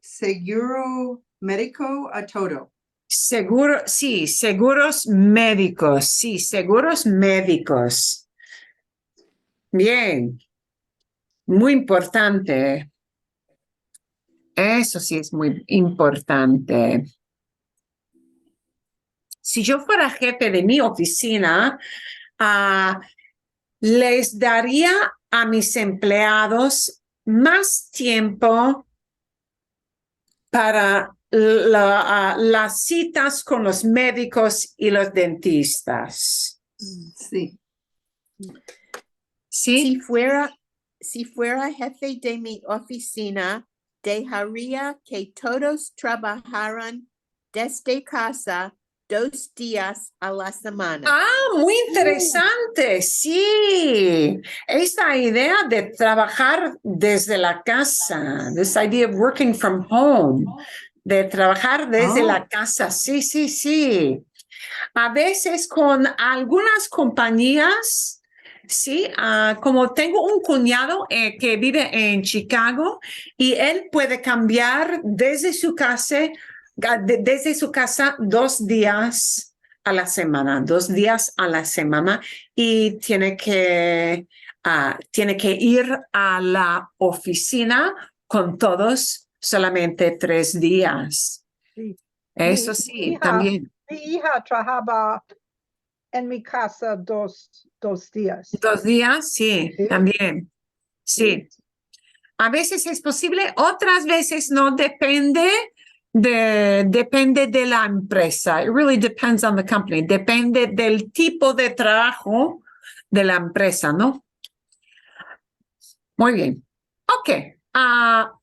seguro médico a todo. Seguro, sí, seguros médicos, sí, seguros médicos. Bien. Muy importante. Eso sí es muy importante. Si yo fuera jefe de mi oficina, les daría a mis empleados más tiempo para las citas con los médicos y los dentistas. Sí. ¿Sí? Si fuera jefe de mi oficina, dejaría que todos trabajaran desde casa 2 días a la semana. Muy interesante, sí. Esta idea de trabajar desde la casa, this idea of working from home, de trabajar desde la casa, sí, sí, sí. A veces con algunas compañías, sí, como tengo un cuñado que vive en Chicago y él puede cambiar desde su casa 2 días a la semana, 2 días a la semana y tiene que ir a la oficina con todos solamente 3 días. Sí. Eso Mi sí, hija- también. Mi hija trabajaba en mi casa 2 días. 2 días, sí, Sí. también. Sí. A veces es posible, otras veces no, depende de la empresa. It really depends on the company. Depende del tipo de trabajo de la empresa, ¿no? Muy bien. Ok.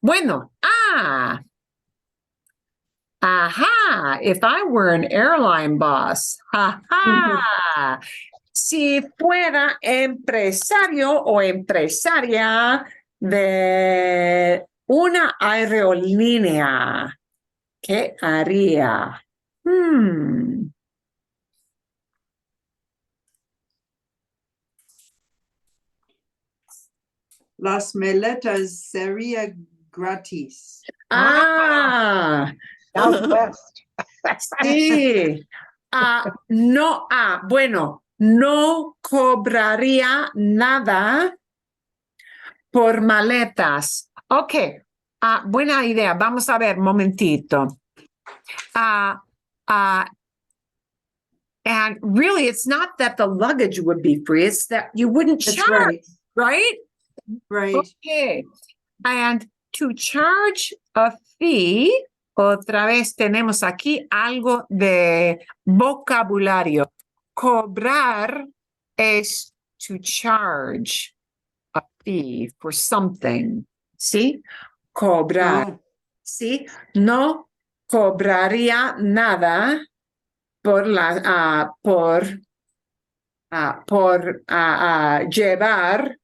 Bueno. Aha, if I were an airline boss. Ajá. Si fuera empresario o empresaria de una aerolínea, ¿qué haría? Las maletas sería gratis. Ah, Southwest. sí. No, bueno, no cobraría nada por maletas. Ok, buena idea. Vamos a ver, momentito. And really, it's not that the luggage would be free, it's that you wouldn't That's charge, right. right? Right. Okay. And to charge a fee, otra vez tenemos aquí algo de vocabulario. Cobrar es to charge a fee for something. ¿Sí? Cobrar. Oh, ¿Sí? No cobraría nada por llevar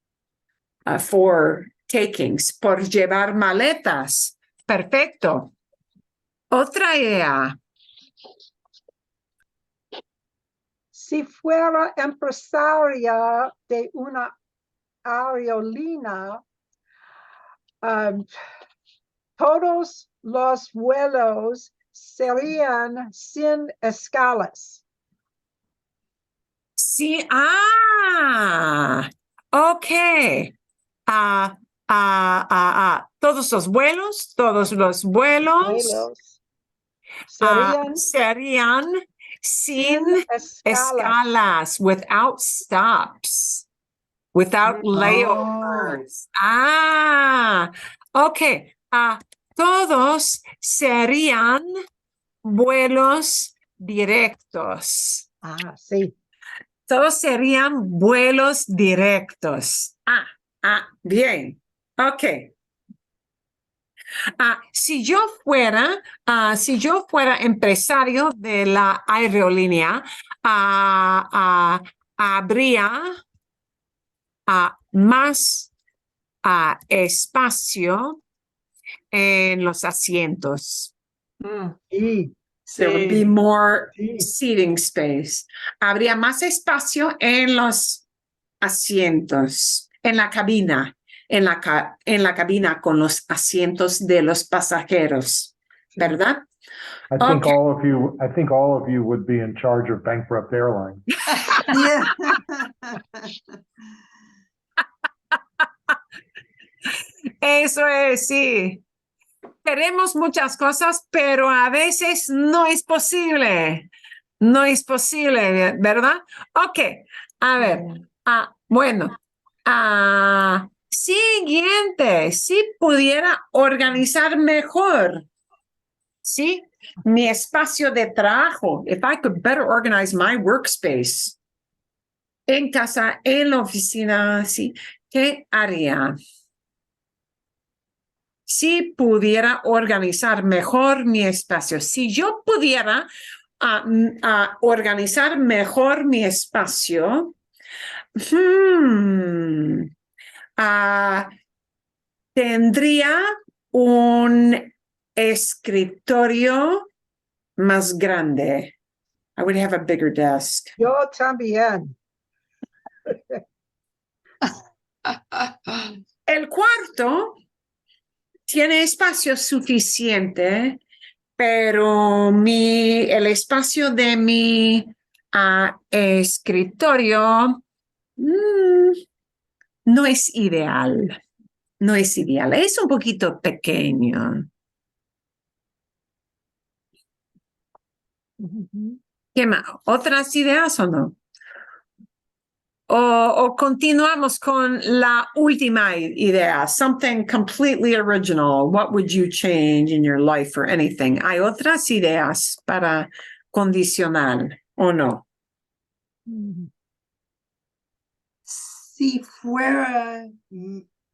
for takings, por llevar maletas. Perfecto. Otra idea. Si fuera empresaria de una aerolínea, todos los vuelos serían sin escalas. Sí, ok. Todos los vuelos serían sin escalas, without stops, without layovers. Ok. Todos serían vuelos directos. Sí. Todos serían vuelos directos. Bien. Ok. Si yo fuera empresario de la aerolínea, habría más espacio en los asientos. Sí. There would be sí. more Sí. seating space. Habría más espacio en los asientos, en la cabina, en la cabina con los asientos de los pasajeros, ¿verdad? I think Okay. I think all of you would be in charge of bankrupt airlines. Yeah. Eso es, sí. Queremos muchas cosas, pero a veces no es posible. No es posible, ¿verdad? Ok, a ver. Bueno. Siguiente, si pudiera organizar mejor, ¿sí? Mi espacio de trabajo. If I could better organize my workspace. En casa, en la oficina, ¿sí? ¿Qué haría? Si pudiera organizar mejor mi espacio, si yo pudiera organizar mejor mi espacio, tendría un escritorio más grande. I would have a bigger desk. Yo también. El cuarto tiene espacio suficiente, pero el espacio de mi escritorio no es ideal. No es ideal. Es un poquito pequeño. ¿Qué más? ¿Otras ideas o no? O continuamos con la última idea, something completely original. What would you change in your life or anything? ¿Hay otras ideas para condicional o no? Si fuera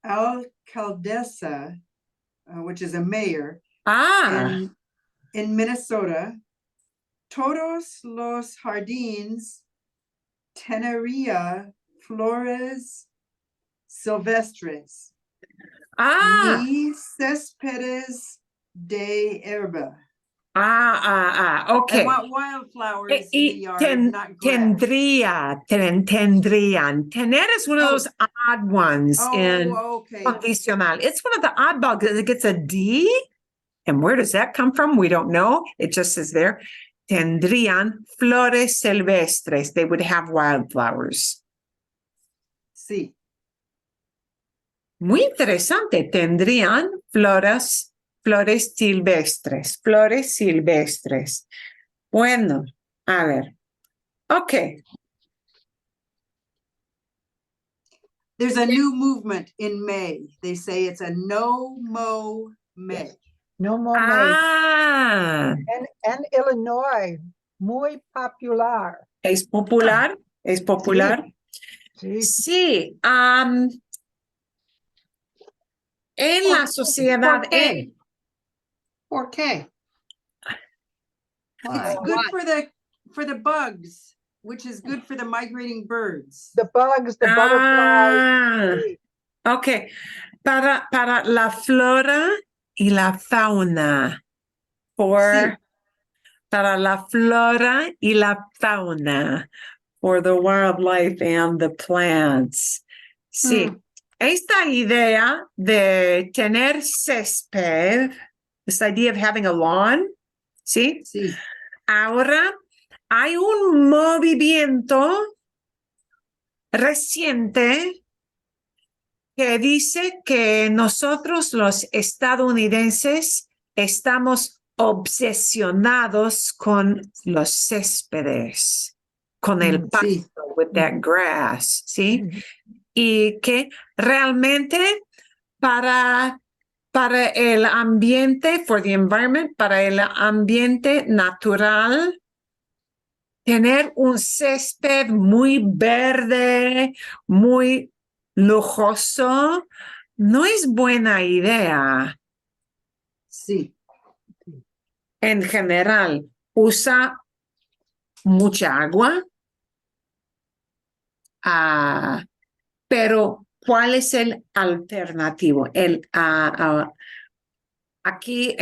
alcaldesa, which is a mayor, in Minnesota, todos los jardines tenería flores silvestres, Ah, ni céspedes de herba. I okay. want wildflowers in the Y yard, not grass. tendrían. Tener is one of Oh. those odd ones in Oh, okay. conditional. It's one of the odd bugs. It gets a D. And where does that come from? We don't know. It just says there. Tendrían flores silvestres. They would have wildflowers. Sí. Muy interesante. Tendrían flores silvestres. Flores silvestres. Bueno, a ver. Okay. There's a new movement in May. They say it's a no-mow May. No more May. Ah, En Illinois, muy popular. es popular. Es popular. Sí. Sí. En la sociedad. ¿Por qué? ¿Por qué? Why? It's good for the bugs, which is good for the migrating birds. The bugs, the butterflies. Ah, sí. okay. Para la flora y la fauna. Sí. Para la flora y la fauna. For the wildlife and the plants. Sí. Esta idea de tener césped, this idea of having a lawn, ¿sí? Sí. Ahora hay un movimiento reciente que dice que nosotros los estadounidenses estamos obsesionados con los céspedes, con el Sí. pasto, with that grass, ¿sí? Y que realmente para el ambiente, for the environment, para el ambiente natural, tener un césped muy verde, muy lujoso, no es buena idea. Sí. En general, usa mucha agua. Pero, ¿cuál es el alternativo? Aquí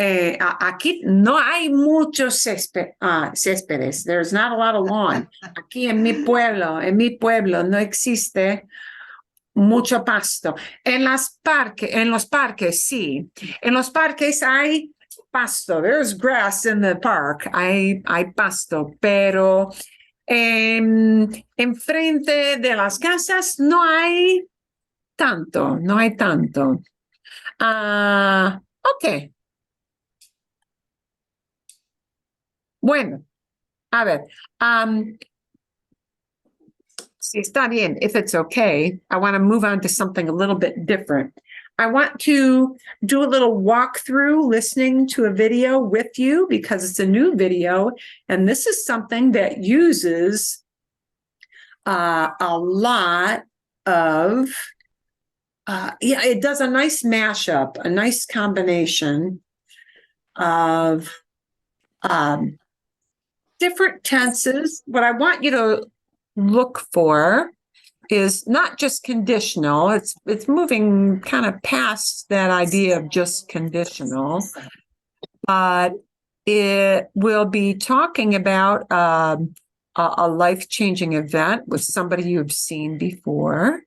no hay muchos céspedes. There's not a lot of lawn. Aquí en mi pueblo no existe mucho pasto. En los parques, sí. En los parques hay pasto. There's grass in the park. Hay pasto, pero enfrente de las casas no hay tanto. Ok. Bueno, a ver. Si está bien, if it's okay, I want to move on to something a little bit different. I want to do a little walkthrough listening to a video with you because it's a new video. And this is something that uses a lot of, it does a nice mashup, a nice combination of different tenses. What I want you to look for is not just conditional. It's moving kind of past that idea of just conditional, but it will be talking about a life-changing event with somebody you've seen before.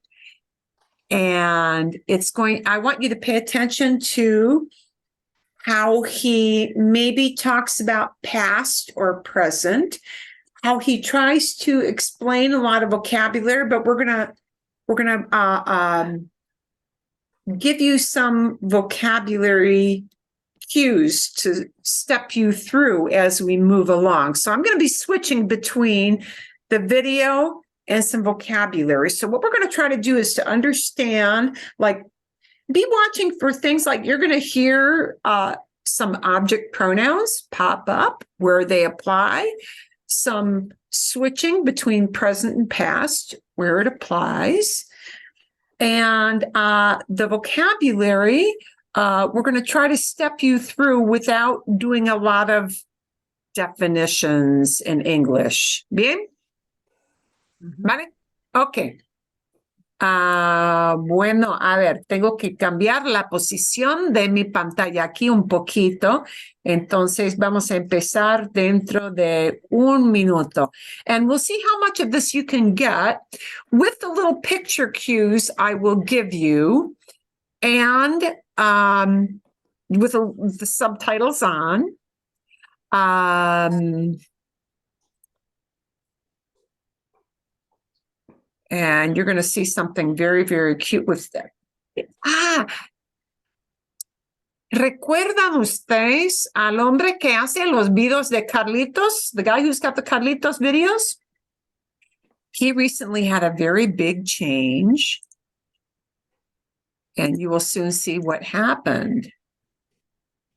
And I want you to pay attention to how he maybe talks about past or present, how he tries to explain a lot of vocabulary, but we're gonna give you some vocabulary cues to step you through as we move along. So I'm going to be switching between the video and some vocabulary. So what we're going to try to do is to understand, like, be watching for things like you're going to hear some object pronouns pop up where they apply, some switching between present and past where it applies. And the vocabulary we're going to try to step you through without doing a lot of definitions in English. Bien? ¿Vale? Ok. Bueno, a ver, tengo que cambiar la posición de mi pantalla aquí un poquito. Entonces vamos a empezar dentro de 1 minuto. And we'll see how much of this you can get with the little picture cues I will give you and with the subtitles on. And you're going to see something very, very cute with that. ¿Recuerdan ustedes al hombre que hace los videos de Carlitos? The guy who's got the Carlitos videos? He recently had a very big change. And you will soon see what happened.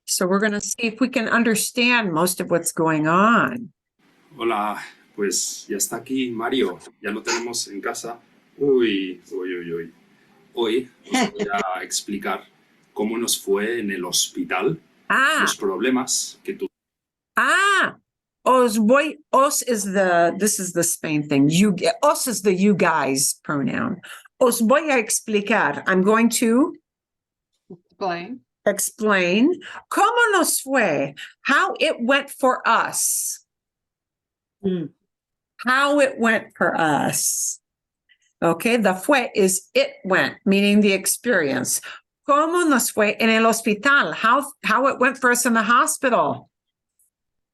So we're going to see if we can understand most of what's going on. Hola, pues ya está aquí Mario, ya lo tenemos en casa. Uy. Hoy os voy a explicar cómo nos fue en el hospital, los problemas que tuvimos. This is the Spain thing. Os is the you guys pronoun. Os voy a explicar. I'm going to explain cómo nos fue, how it went for us. How it went for us. Okay, the fue is it went, meaning the experience. Cómo nos fue en el hospital, how it went for us in the hospital.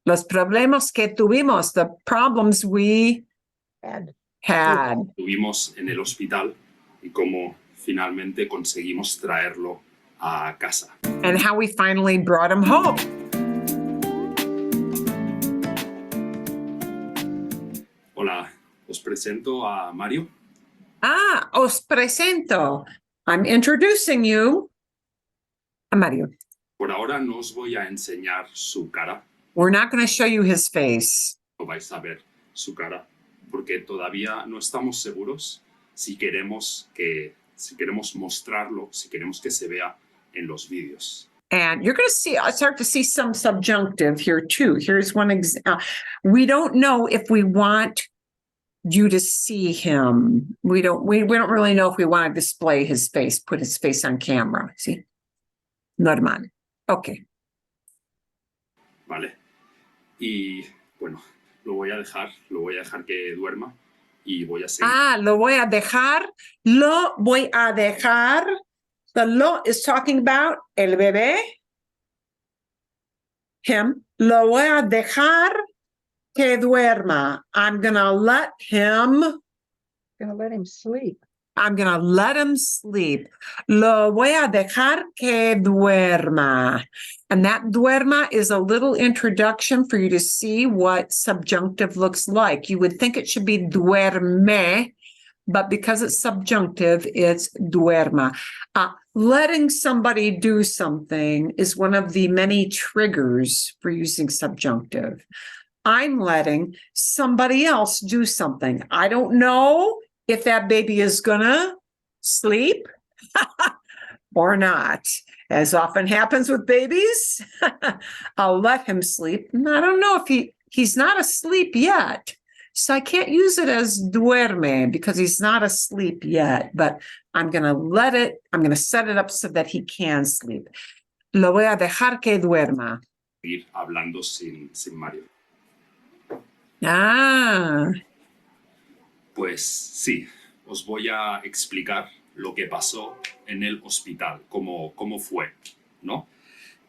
Los problemas que tuvimos, the problems we had. Tuvimos en el hospital y cómo finalmente conseguimos traerlo a casa. And how we finally brought him home. Hola, os presento a Mario. Os presento. I'm introducing you a Mario. Por ahora no os voy a enseñar su cara. We're not going to show you his face. No vais a ver su cara porque todavía no estamos seguros si queremos mostrarlo, si queremos que se vea en los vídeos. And you're going to start to see some subjunctive here too. Here's one example. We don't know if we want you to see him. We don't really know if we want to display his face, put his face on camera. See? Normal. Okay. Vale. Y bueno, lo voy a dejar que duerma y voy a seguir. Lo voy a dejar. The lo is talking about el bebé. Him. Lo voy a dejar que duerma. I'm going to let him sleep. I'm going to let him sleep. Lo voy a dejar que duerma. And that duerma is a little introduction for you to see what subjunctive looks like. You would think it should be duerme, but because it's subjunctive, it's duerma. Letting somebody do something is one of the many triggers for using subjunctive. I'm letting somebody else do something. I don't know if that baby is gonna sleep or not. As often happens with babies, I'll let him sleep. And I don't know if he's not asleep yet. So I can't use it as duerme because he's not asleep yet, but I'm going to set it up so that he can sleep. Lo voy a dejar que duerma. Ir hablando sin Mario. Pues sí, os voy a explicar lo que pasó en el hospital, cómo fue, ¿no?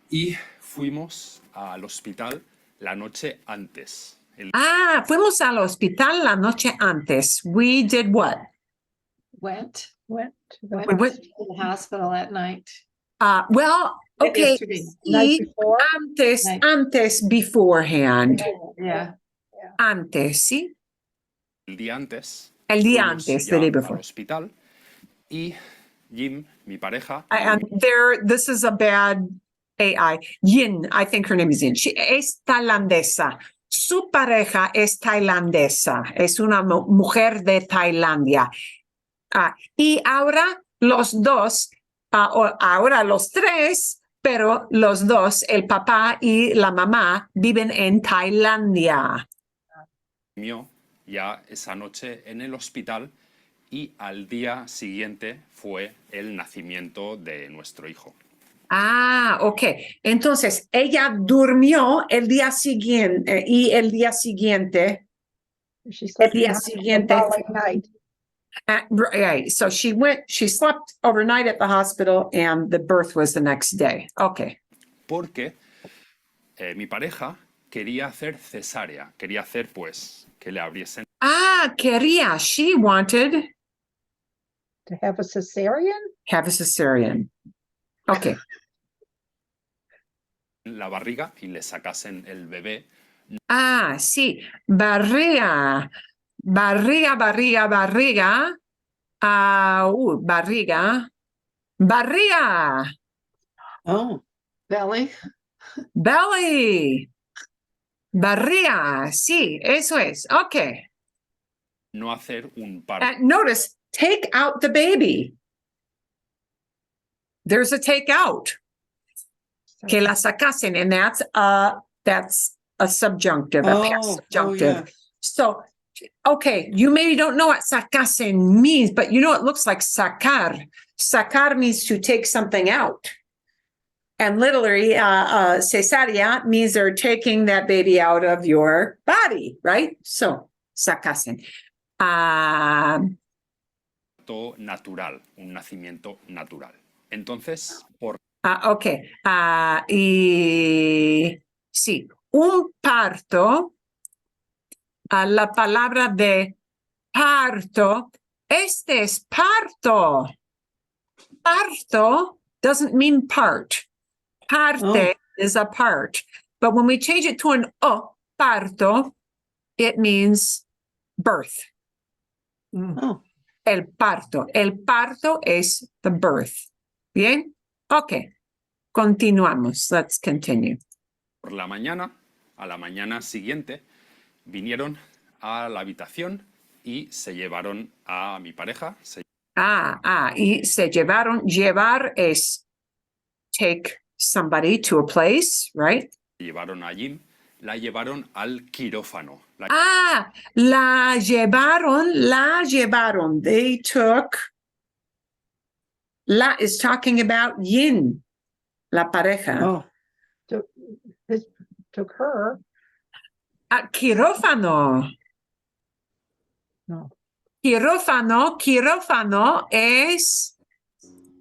Y fuimos al hospital la noche antes. Fuimos al hospital la noche antes. We did what? Went To the to the hospital that night. Well, okay. night before. Antes, beforehand. Yeah. Antes, ¿sí? El día antes. El día fuimos antes, ya the day al before. hospital y Jim, mi pareja. And this is a bad AI. Yin, I think her name is Yin. She es tailandesa. Su pareja es tailandesa. Es una mujer de Tailandia. Y ahora los dos ahora los tres, pero los dos, el papá y la mamá, viven en Tailandia. Durmió ya esa noche en el hospital y al día siguiente fue el nacimiento de nuestro hijo. Ah, ok. Entonces, ella durmió el día siguiente y el día siguiente, She el slept in día the hospital siguiente. the following night. Right. So she slept overnight at the hospital and the birth was the next day. Okay. Porque mi pareja quería hacer cesárea, quería hacer pues que le abriesen Quería, she wanted To have a cesarean? have a cesarean. Okay. la barriga y le sacasen el bebé. Sí. Barriga. Barriga. Barriga. Barriga. Oh, Belly. Belly. Barriga. Sí, eso es. Okay. No hacer un parto. Notice, take out the baby. There's a take out. Que la sacasen, and that's a subjunctive, a past subjunctive. yeah. So, okay, you maybe don't know what sacasen means, but you know it looks like sacar. Sacar means to take something out. And literally, cesárea means they're taking that baby out of your body, right? So, sacasen. Parto natural, un nacimiento natural. Entonces, por Ok. Y sí, un parto, la palabra de parto, este es parto. Parto doesn't mean part. Parte is a part. But when we change it to an o, parto, it means birth. Oh, El parto. El parto es the birth. Bien? Okay. Continuamos. Let's continue. por la mañana, a la mañana siguiente, vinieron a la habitación y se llevaron a mi pareja, se Y se llevaron. Llevar es take somebody to a place, right? llevaron allí, la llevaron al quirófano. La llevaron. They took. La is talking about yin, la pareja. oh, Took her. Quirófano. No. Quirófano es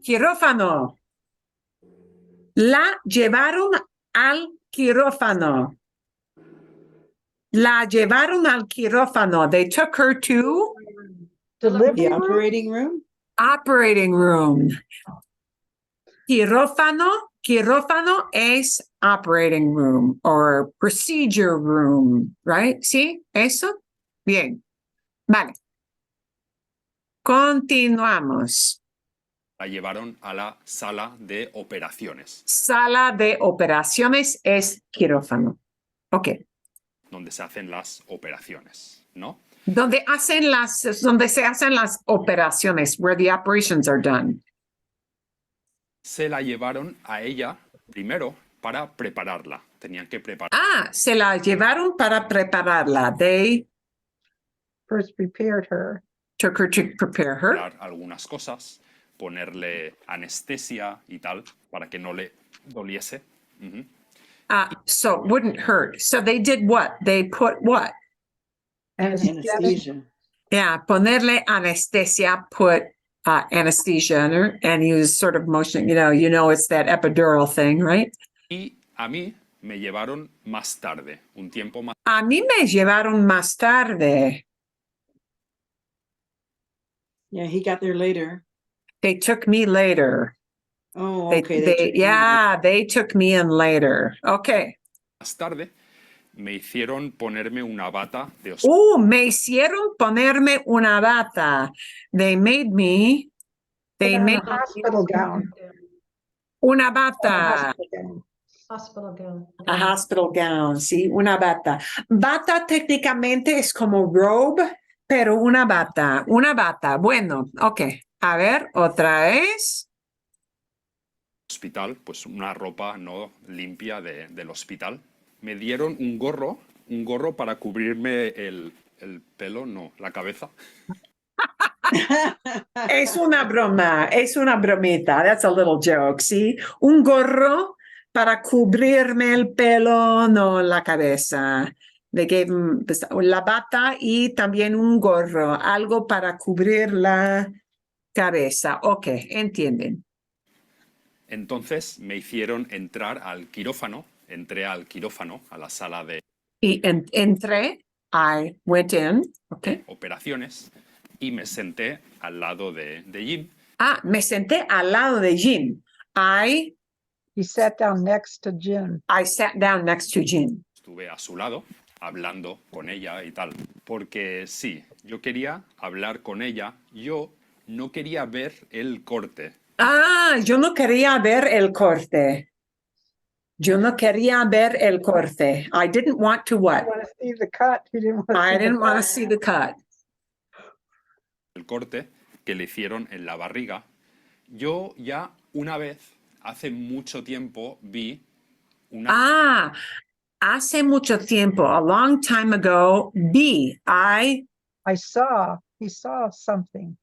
quirófano. La llevaron al quirófano. La llevaron al quirófano. They took her to Delivery the room? operating room? operating room. Quirófano es operating room or procedure room, right? ¿Sí? ¿Eso? Bien. Vale. Continuamos. la llevaron a la sala de operaciones, Sala de operaciones es quirófano. Ok. donde se hacen las operaciones, ¿no? Donde se hacen las operaciones, where the operations are done. Se la llevaron a ella primero para prepararla. Tenían que preparar Se la llevaron para prepararla. They First prepared her. took her to prepare her. algunas cosas, ponerle anestesia y tal, para que no le doliese. Ujú. So it wouldn't hurt. So they did what? They put what? Anesthesia. Yeah, ponerle anestesia, put anesthesia in her, and he was sort of motioning, you know, it's that epidural thing, right? Y a mí me llevaron más tarde, un tiempo más A mí me llevaron más tarde. Yeah, he got there later. They took me later. Oh, They, okay. they- took him later. yeah, they took me in later. Okay. tarde, me hicieron ponerme una bata de Me hicieron ponerme una bata. They made Put on a hospital gown. una A bata. hospital gown. Hospital gown. A hospital gown, sí, una bata. Bata técnicamente es como robe, pero una bata. Bueno, ok. A ver, otra vez. hospital, pues una ropa no limpia del hospital. Me dieron un gorro para cubrirme el pelo, no, la cabeza. Es una broma, es una bromita. That's a little joke, ¿sí? Un gorro para cubrirme el pelo, no la cabeza. They gave him la bata y también un gorro, algo para cubrir la cabeza. Ok, entienden. Entonces me hicieron entrar al quirófano, entré al quirófano, a la sala de Y entré, I went in, ok. operaciones, y me senté al lado de Jim. Me senté al lado de Jim. He sat down next to Jim. I sat down next to Jim. Estuve a su lado, hablando con ella y tal. Porque sí, yo quería hablar con ella, yo no quería ver el corte. Yo no quería ver el corte. Yo no quería ver el corte. I didn't want to what? I want to see the cut. He didn't want to I see the didn't want to cut. see the cut. El corte que le hicieron en la barriga. Yo ya una vez, hace mucho tiempo, vi una Hace mucho tiempo, a long time ago, He saw something.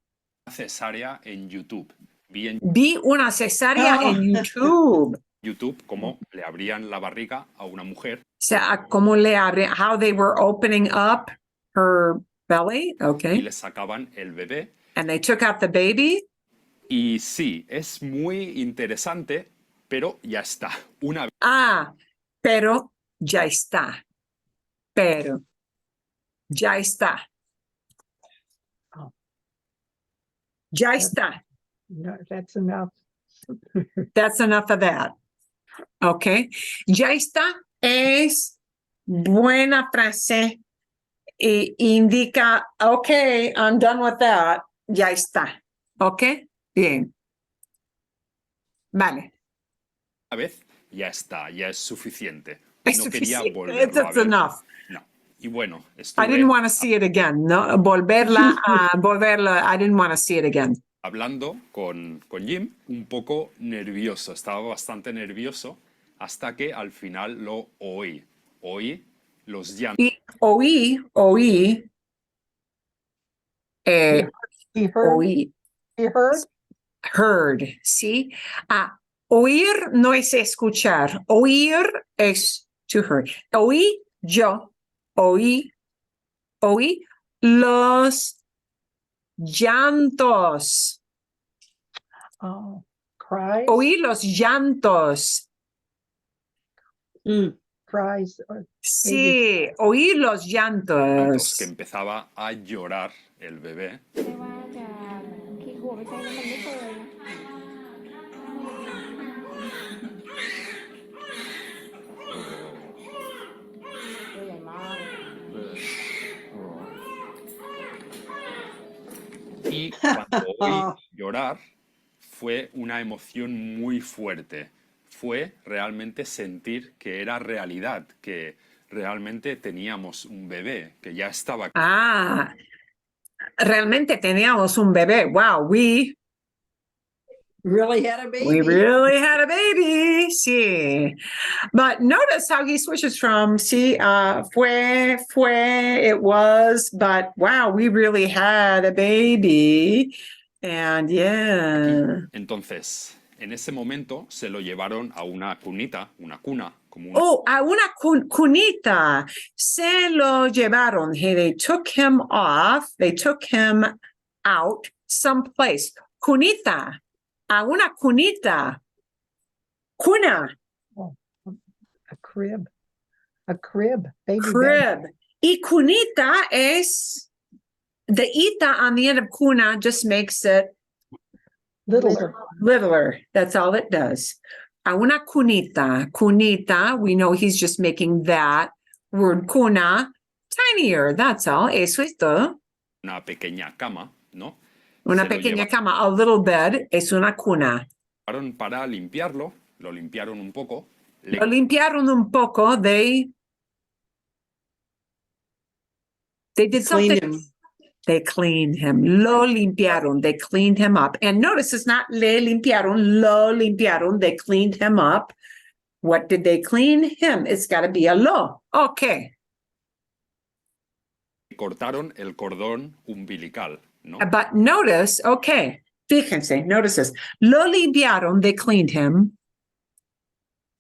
cesárea en YouTube. Vi en vi una cesárea en YouTube. YouTube cómo le abrían la barriga a una mujer. O sea, cómo le abren, how they were opening up her belly, Y okay. le sacaban el bebé. And they took out the baby. Y sí, es muy interesante, pero ya está. Una vez Pero ya está. Pero ya está. Oh. Ya está. No, that's enough. That's enough of that. Okay. Ya está es buena frase e indica, okay, I'm done with that. Ya está. Okay. Bien. Vale. vez ya está, ya es suficiente. Es No quería suficiente. volverlo a That's ver. enough. No. Y bueno, I estuve didn't want to see it again. No, volverla, I didn't want to see it again. hablando con Jim, un poco nervioso, estaba bastante nervioso, hasta que al final lo oí. Oí los llantos. Y oí, He heard. oí, He heard. heard, ¿sí? Oír no es escuchar, oír es to hear. Oí yo, oí los llantos. Oh, cries. Oí los llantos. Cries. Sí, oí los llantos. Que empezaba a llorar el bebé. ไม่ว่าจะขี้หัวไปใช้แล้วมันไม่เคย ตัวใหญ่มาก Y cuando oí llorar, fue una emoción muy fuerte. Fue realmente sentir que era realidad, que realmente teníamos un bebé, que ya estaba. Realmente teníamos un bebé. Wow, we Really had a baby. We really had a baby, sí. But notice how he switches from, sí, fue, it was, but wow, we really had a baby. And yeah. Entonces, en ese momento se lo llevaron a una cunita, una cuna, como una. Oh, a una cunita. Se lo llevaron. Hey, they took him off. They took him out someplace. Cunita. A una cunita. Cuna. A crib. A crib. Baby Crib. bed. Y cunita es, the ita on the end of cuna just makes it Littler. littler. That's all it does. A una cunita. Cunita, we know he's just making that word cuna tinier. That's all. Eso es todo. Una pequeña cama, ¿no? Una Se lo pequeña cama. A little bed es una cuna. llevaron para limpiarlo, lo limpiaron un poco. Lo limpiaron un poco. They did Cleaned something. him. They cleaned him. Lo limpiaron. They cleaned him up. And notice it's not le limpiaron, lo limpiaron. They cleaned him up. What did they clean? Him. It's got to be a lo. Okay. Cortaron el cordón umbilical, ¿no? But notice, okay, fíjense, notice this. Lo limpiaron, they cleaned him.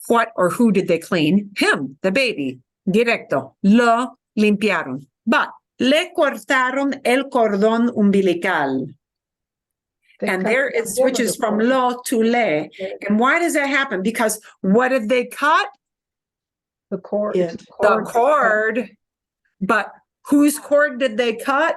What or who did they clean? Him, the baby. Directo. Lo limpiaron. But le cortaron el cordón umbilical. They And cut there the it switches from umbilical lo to le. And why does that happen? Because what did they cut? The cord. Yes. The cord. But whose cord did they cut?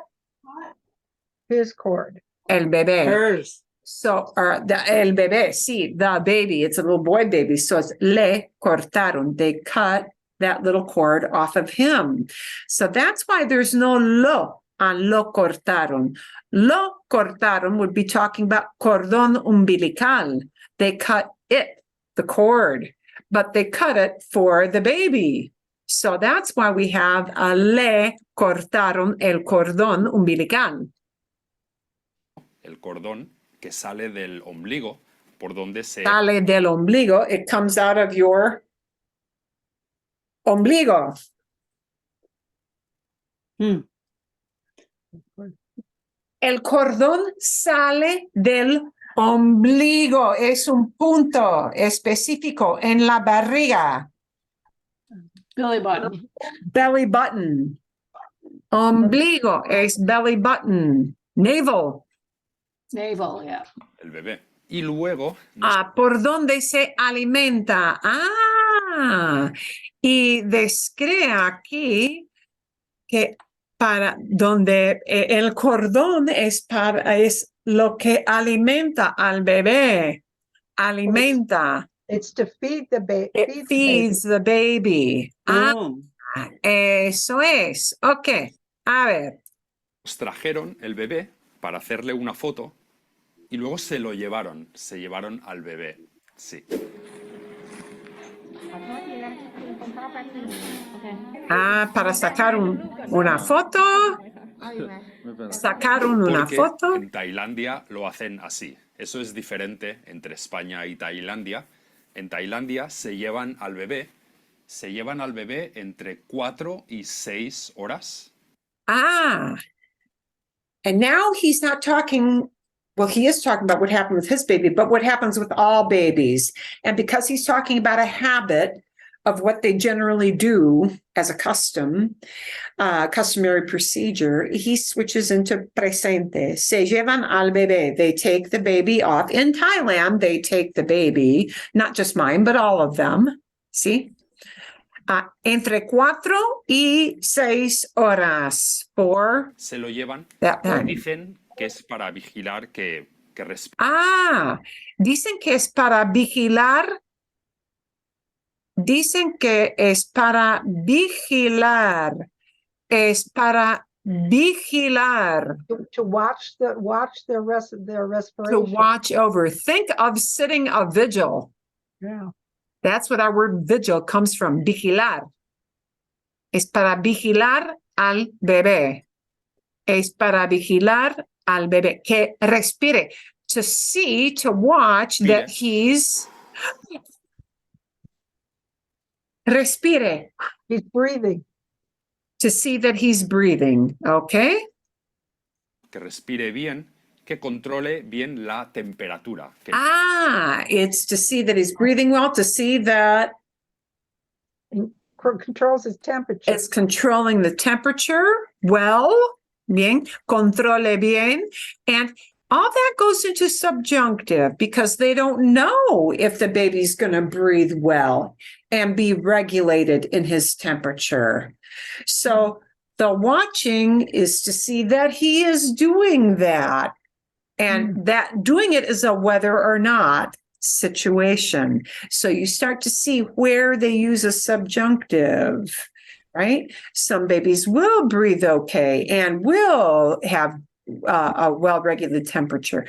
His cord. El bebé. Hers. So, el bebé, sí, the baby, it's a little boy baby. So it's le cortaron. They cut that little cord off of him. So that's why there's no lo on lo cortaron. Lo cortaron would be talking about cordón umbilical. They cut it, the cord, but they cut it for the baby. So that's why we have a le cortaron el cordón umbilical. El cordón que sale del ombligo, por donde se Sale del ombligo, it comes out of your ombligo. El cordón sale del ombligo, es un punto específico en la barriga. Belly button. Belly button. Ombligo es belly button. Navel. Navel, yeah. el bebé. Y luego ¿Por dónde se alimenta? Y describe aquí que para donde el cordón es lo que alimenta al bebé. Alimenta. It's to feed the baby. It feeds the baby. Eso es. Ok. A ver. nos trajeron el bebé para hacerle una foto y luego se llevaron al bebé. Sí. ขอโทษทีนะคุณคนเข้าแป๊บนึงโอเค Para sacar una foto. เอาอยู่ไหม Sacaron una Porque foto. en Tailandia lo hacen así. Eso es diferente entre España y Tailandia. En Tailandia se llevan al bebé entre 4 y 6 horas. And now he's not talking, well, he is talking about what happened with his baby, but what happens with all babies. And because he's talking about a habit of what they generally do as a customary procedure, he switches into presente. Se llevan al bebé. They take the baby off. In Thailand, they take the baby, not just mine, but all of them. See? Entre 4 y 6 horas for Se lo llevan that y time. dicen que es para vigilar que respire. Dicen que es para vigilar. Dicen que es para vigilar. Es para vigilar. To watch their To respiration. watch over. Think of sitting a vigil. Yeah. That's what our word vigil comes from. Vigilar. Es para vigilar al bebé. Es para vigilar al bebé. Que respire. To see, to watch that he's... Respire. He's breathing. To see that he's breathing. Okay? Que respire bien, que controle bien la temperatura. Que It's to see that he's breathing well, to see that Controls his temperature. it's controlling the temperature well. Bien. Controle bien. And all that goes into subjunctive because they don't know if the baby's going to breathe well and be regulated in his temperature. So the watching is to see that he is doing that. And that doing it is a whether or not situation. So you start to see where they use a subjunctive, right? Some babies will breathe okay and will have a well-regulated temperature.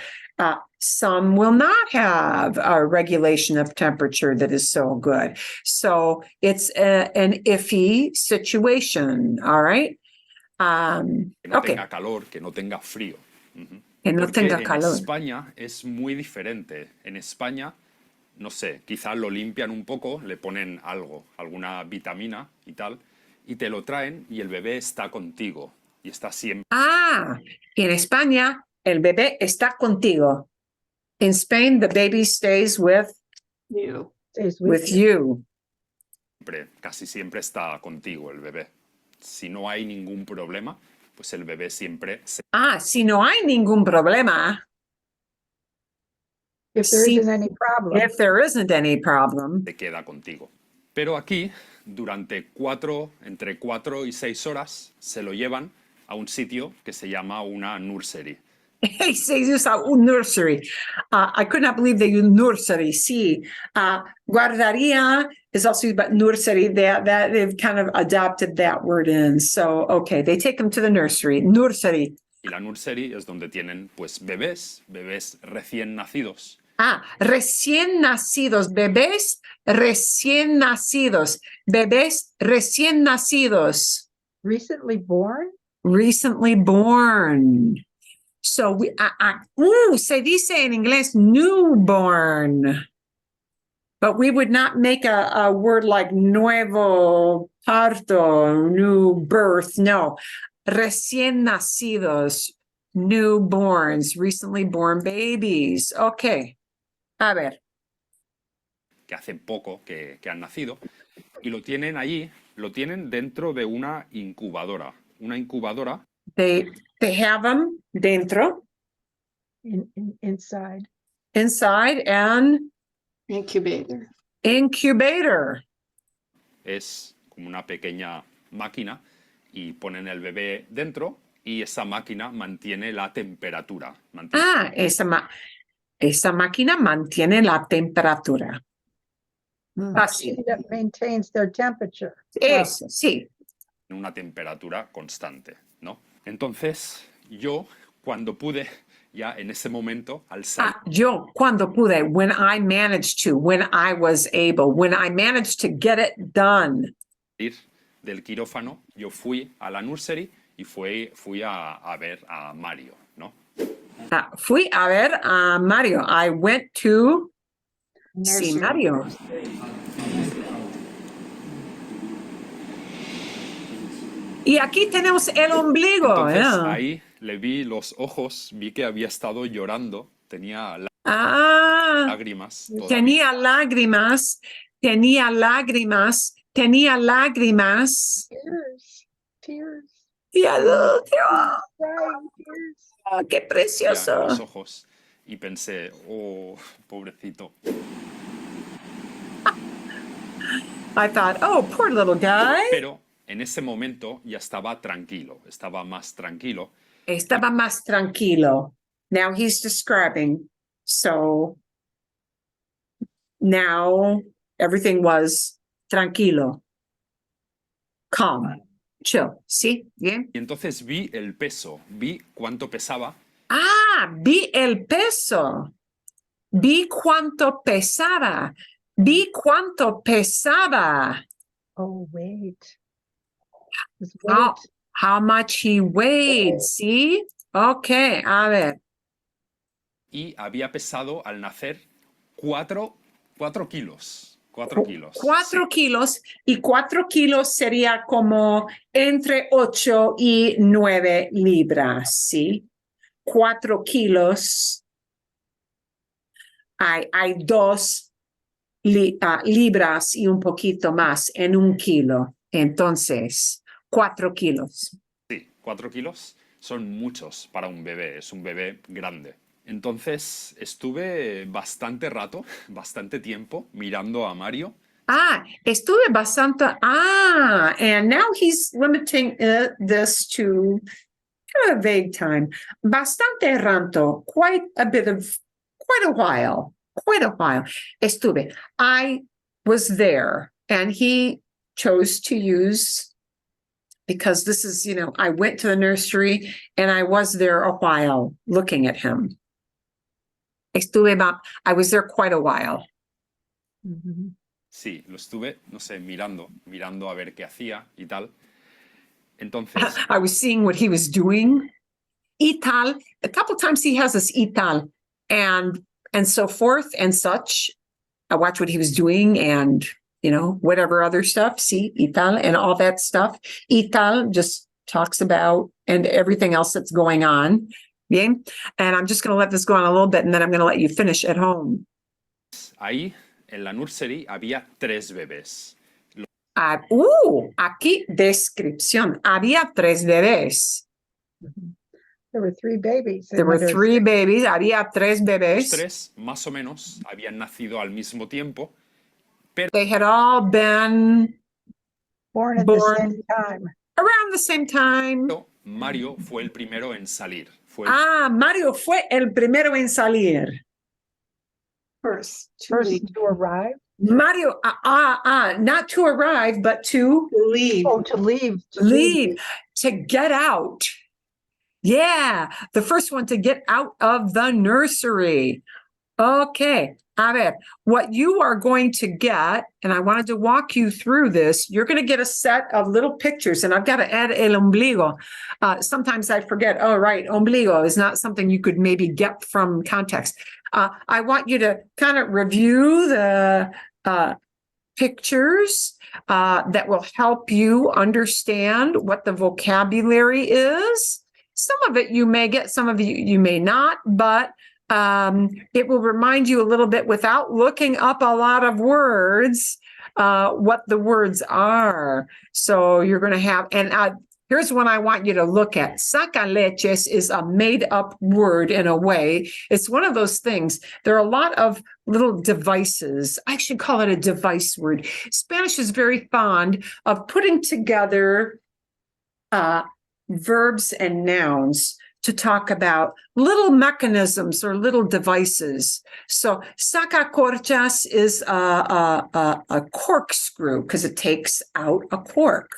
Some will not have a regulation of temperature that is so good. So it's an iffy situation, all right? Que no Ok, tenga calor, que no tenga frío. Ujú. que no Porque tenga en calor. España es muy diferente. En España, no sé, quizás lo limpian un poco, le ponen algo, alguna vitamina y tal, y te lo traen y el bebé está contigo y está siempre En España, el bebé está contigo. In Spain, the baby stays with You. Stays with you. casi siempre está contigo el bebé. Si no hay ningún problema, pues el bebé siempre se Si no hay ningún problema, If there Sí. isn't any problem. if there isn't any problem, queda contigo. Pero aquí, durante entre 4 y 6 horas, se lo llevan a un sitio que se llama una nursery. hey, se usa un nursery. I could not believe they use nursery. Sí, guardaría is also used, but nursery, that they've kind of adopted that word in. So, okay, they take them to the nursery. Nursery. Y la nursery es donde tienen pues bebés recién nacidos. Recién nacidos, bebés recién nacidos, bebés recién nacidos, Recently born? recently born. So se dice en inglés newborn, but we would not make a word like nuevo parto, new birth. No, recién nacidos, newborns, recently born babies. Okay. A ver. Que hace poco que han nacido, y lo tienen allí, lo tienen dentro de una incubadora. Una incubadora They have them dentro, Inside. inside an Incubator. incubator. es como una pequeña máquina y ponen el bebé dentro y esa máquina mantiene la temperatura. Esa máquina mantiene la temperatura. Fácil. That maintains their temperature. Eso, sí. Una temperatura constante, ¿no? Entonces, yo, cuando pude, ya en ese momento, al salir Yo, cuando pude, when I managed to, when I was able, when I managed to get it done. del quirófano, yo fui a la nursery y fui a ver a Mario, ¿no? Fui a ver a Mario. I went to see Nursery. Mario. Y aquí tenemos el ombligo. Entonces, Yeah. ahí le vi los ojos, vi que había estado llorando, tenía lágrimas. Todavía. Tenía lágrimas, tenía lágrimas, tenía lágrimas. Tears. Y adulto. Crying tears. Qué En precioso. los ojos y pensé, oh, pobrecito. I thought, oh, poor little guy. Pero en ese momento ya estaba tranquilo, estaba más tranquilo. Estaba más tranquilo. Now he's describing. So now everything was tranquilo. Calm. Chill. ¿Sí? Bien. Y entonces vi el peso, vi cuánto pesaba. Vi el peso. Vi cuánto pesaba. Vi cuánto pesaba. Oh, wait. His How, weight. how much he weighed. ¿Sí? Ok, a ver. Y había pesado al nacer 4 kilos. 4 kilos. 4 kilos, y 4 kilos sería como entre 8 y 9 libras, ¿sí? 4 kilos. Hay 2 libras y un poquito más en 1 kilo. Entonces, 4 kilos. Sí, 4 kilos son muchos para un bebé, es un bebé grande. Entonces estuve bastante rato, bastante tiempo mirando a Mario. Estuve bastante. And now he's limiting this to kind of a vague time. Bastante rato, quite a while. Estuve. I was there, and he chose to use, because this is, I went to the nursery and I was there a while looking at him. I was there quite a while. Mhm. Sí, lo estuve, no sé, mirando a ver qué hacía y tal. Entonces, I was seeing what he was doing. Y tal. A couple times he has this y tal and so forth and such. I watch what he was doing and, whatever other stuff. See, y tal and all that stuff. Y tal just talks about and everything else that's going on. Bien. And I'm just going to let this go on a little bit and then I'm going to let you finish at home. ahí en la nursery había 3 bebés. Aquí descripción. Había 3 bebés. There were 3 babies. There were 3 babies. Había 3 Los bebés. 3, más o menos, habían nacido al mismo tiempo. They had all been Born at born. the same time. Around the same time. Pero Mario fue el primero en salir. Mario fue el primero en salir. First, First to arrive. Mario, not to arrive, but to leave. Oh, to leave. leave, to get out. Yeah, the first one to get out of the nursery. Okay, a ver, what you are going to get, and I wanted to walk you through this, you're going to get a set of little pictures, and I've got to add el ombligo. Sometimes I forget, oh, right, ombligo is not something you could maybe get from context. I want you to kind of review the pictures that will help you understand what the vocabulary is. Some of it you may get, some of you may not, but it will remind you a little bit without looking up a lot of words, what the words are. So you're going to have, and here's one I want you to look at. Sacaleches is a made-up word in a way. It's one of those things. There are a lot of little devices. I should call it a device word. Spanish is very fond of putting together verbs and nouns to talk about little mechanisms or little devices. So sacacorchas is a corkscrew because it takes out a cork.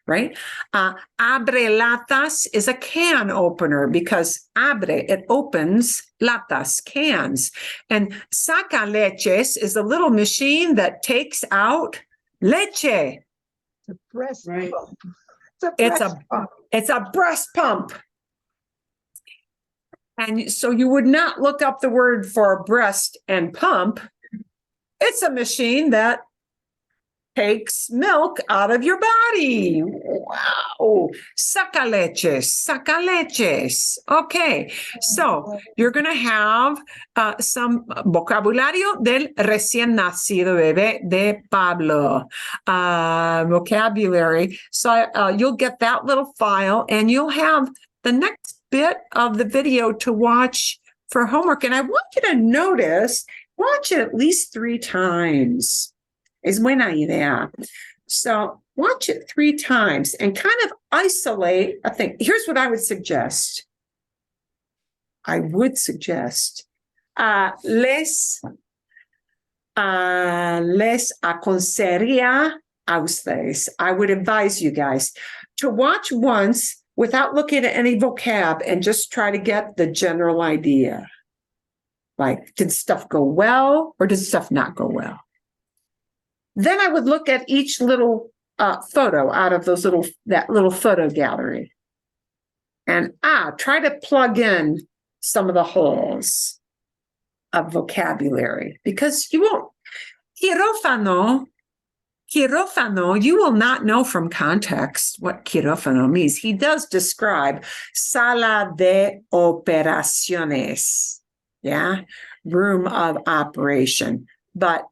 Right? Abre latas is a can opener because abre, it opens latas, cans. And saca leches is a little machine that takes out leche. The breast Right. pump. It's a breast pump. And so you would not look up the word for breast and pump. It's a machine that takes milk out of your body. Wow. Saca leches. Okay. So you're going to have some vocabulario del recién nacido bebé de Pablo. Vocabulary. So you'll get that little file and you'll have the next bit of the video to watch for homework. And I want you to watch it at least 3 times. Es buena idea. So watch it 3 times and kind of isolate a thing. Here's what I would suggest. Les aconsejaría a ustedes. I would advise you guys to watch once without looking at any vocab and just try to get the general idea. Like, did stuff go well or did stuff not go well? Then I would look at each little photo out of that little photo gallery. And try to plug in some of the holes of vocabulary because you won't. Quirófano, you will not know from context what quirófano means. He does describe sala de operaciones, room of operation, but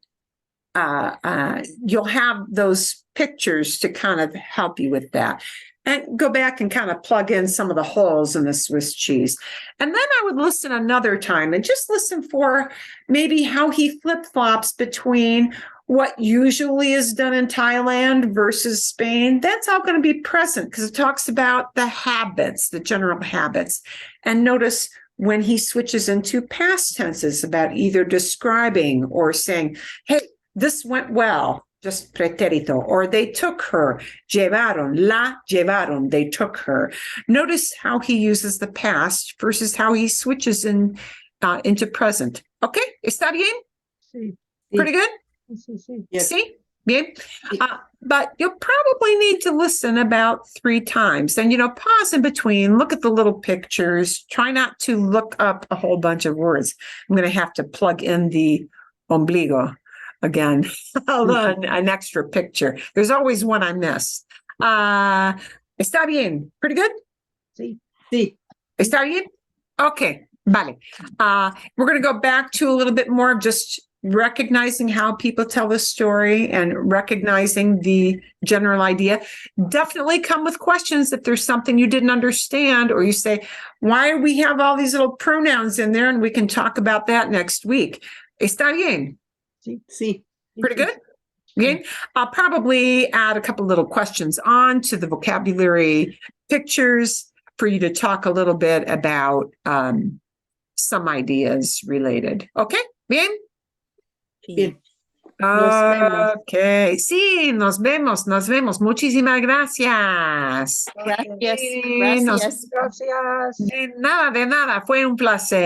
you'll have those pictures to kind of help you with that. And go back and kind of plug in some of the holes in the Swiss cheese. And then I would listen another time and just listen for maybe how he flip-flops between what usually is done in Thailand versus Spain. That's all going to be present because it talks about the habits, the general habits. And notice when he switches into past tenses about either describing or saying, hey, this went well, just pretérito, or they took her, llevaron, they took her. Notice how he uses the past versus how he switches into present. Okay, ¿está bien? Sí. Pretty good? Sí. Yes. Sí, bien. but you'll probably need to listen about 3 times. And, pause in between, look at the little pictures, try not to look up a whole bunch of words. I'm going to have to plug in the ombligo again, an extra picture. There's always one I miss. Está bien. Pretty good? Sí. Sí. Está bien? Okay, vale. We're going to go back to a little bit more of just recognizing how people tell the story and recognizing the general idea. Definitely come with questions if there's something you didn't understand, or you say, why do we have all these little pronouns in there? And we can talk about that next week. Está bien? Sí. Sí. Pretty good? Bien. I'll probably add a couple little questions on to the vocabulary pictures for you to talk a little bit about some ideas related. Okay? Bien? Bien. Nos vemos. Okay. Sí, nos vemos. Muchísimas gracias. Gracias, Sí, gracias. Gracias. De nada. Fue un placer.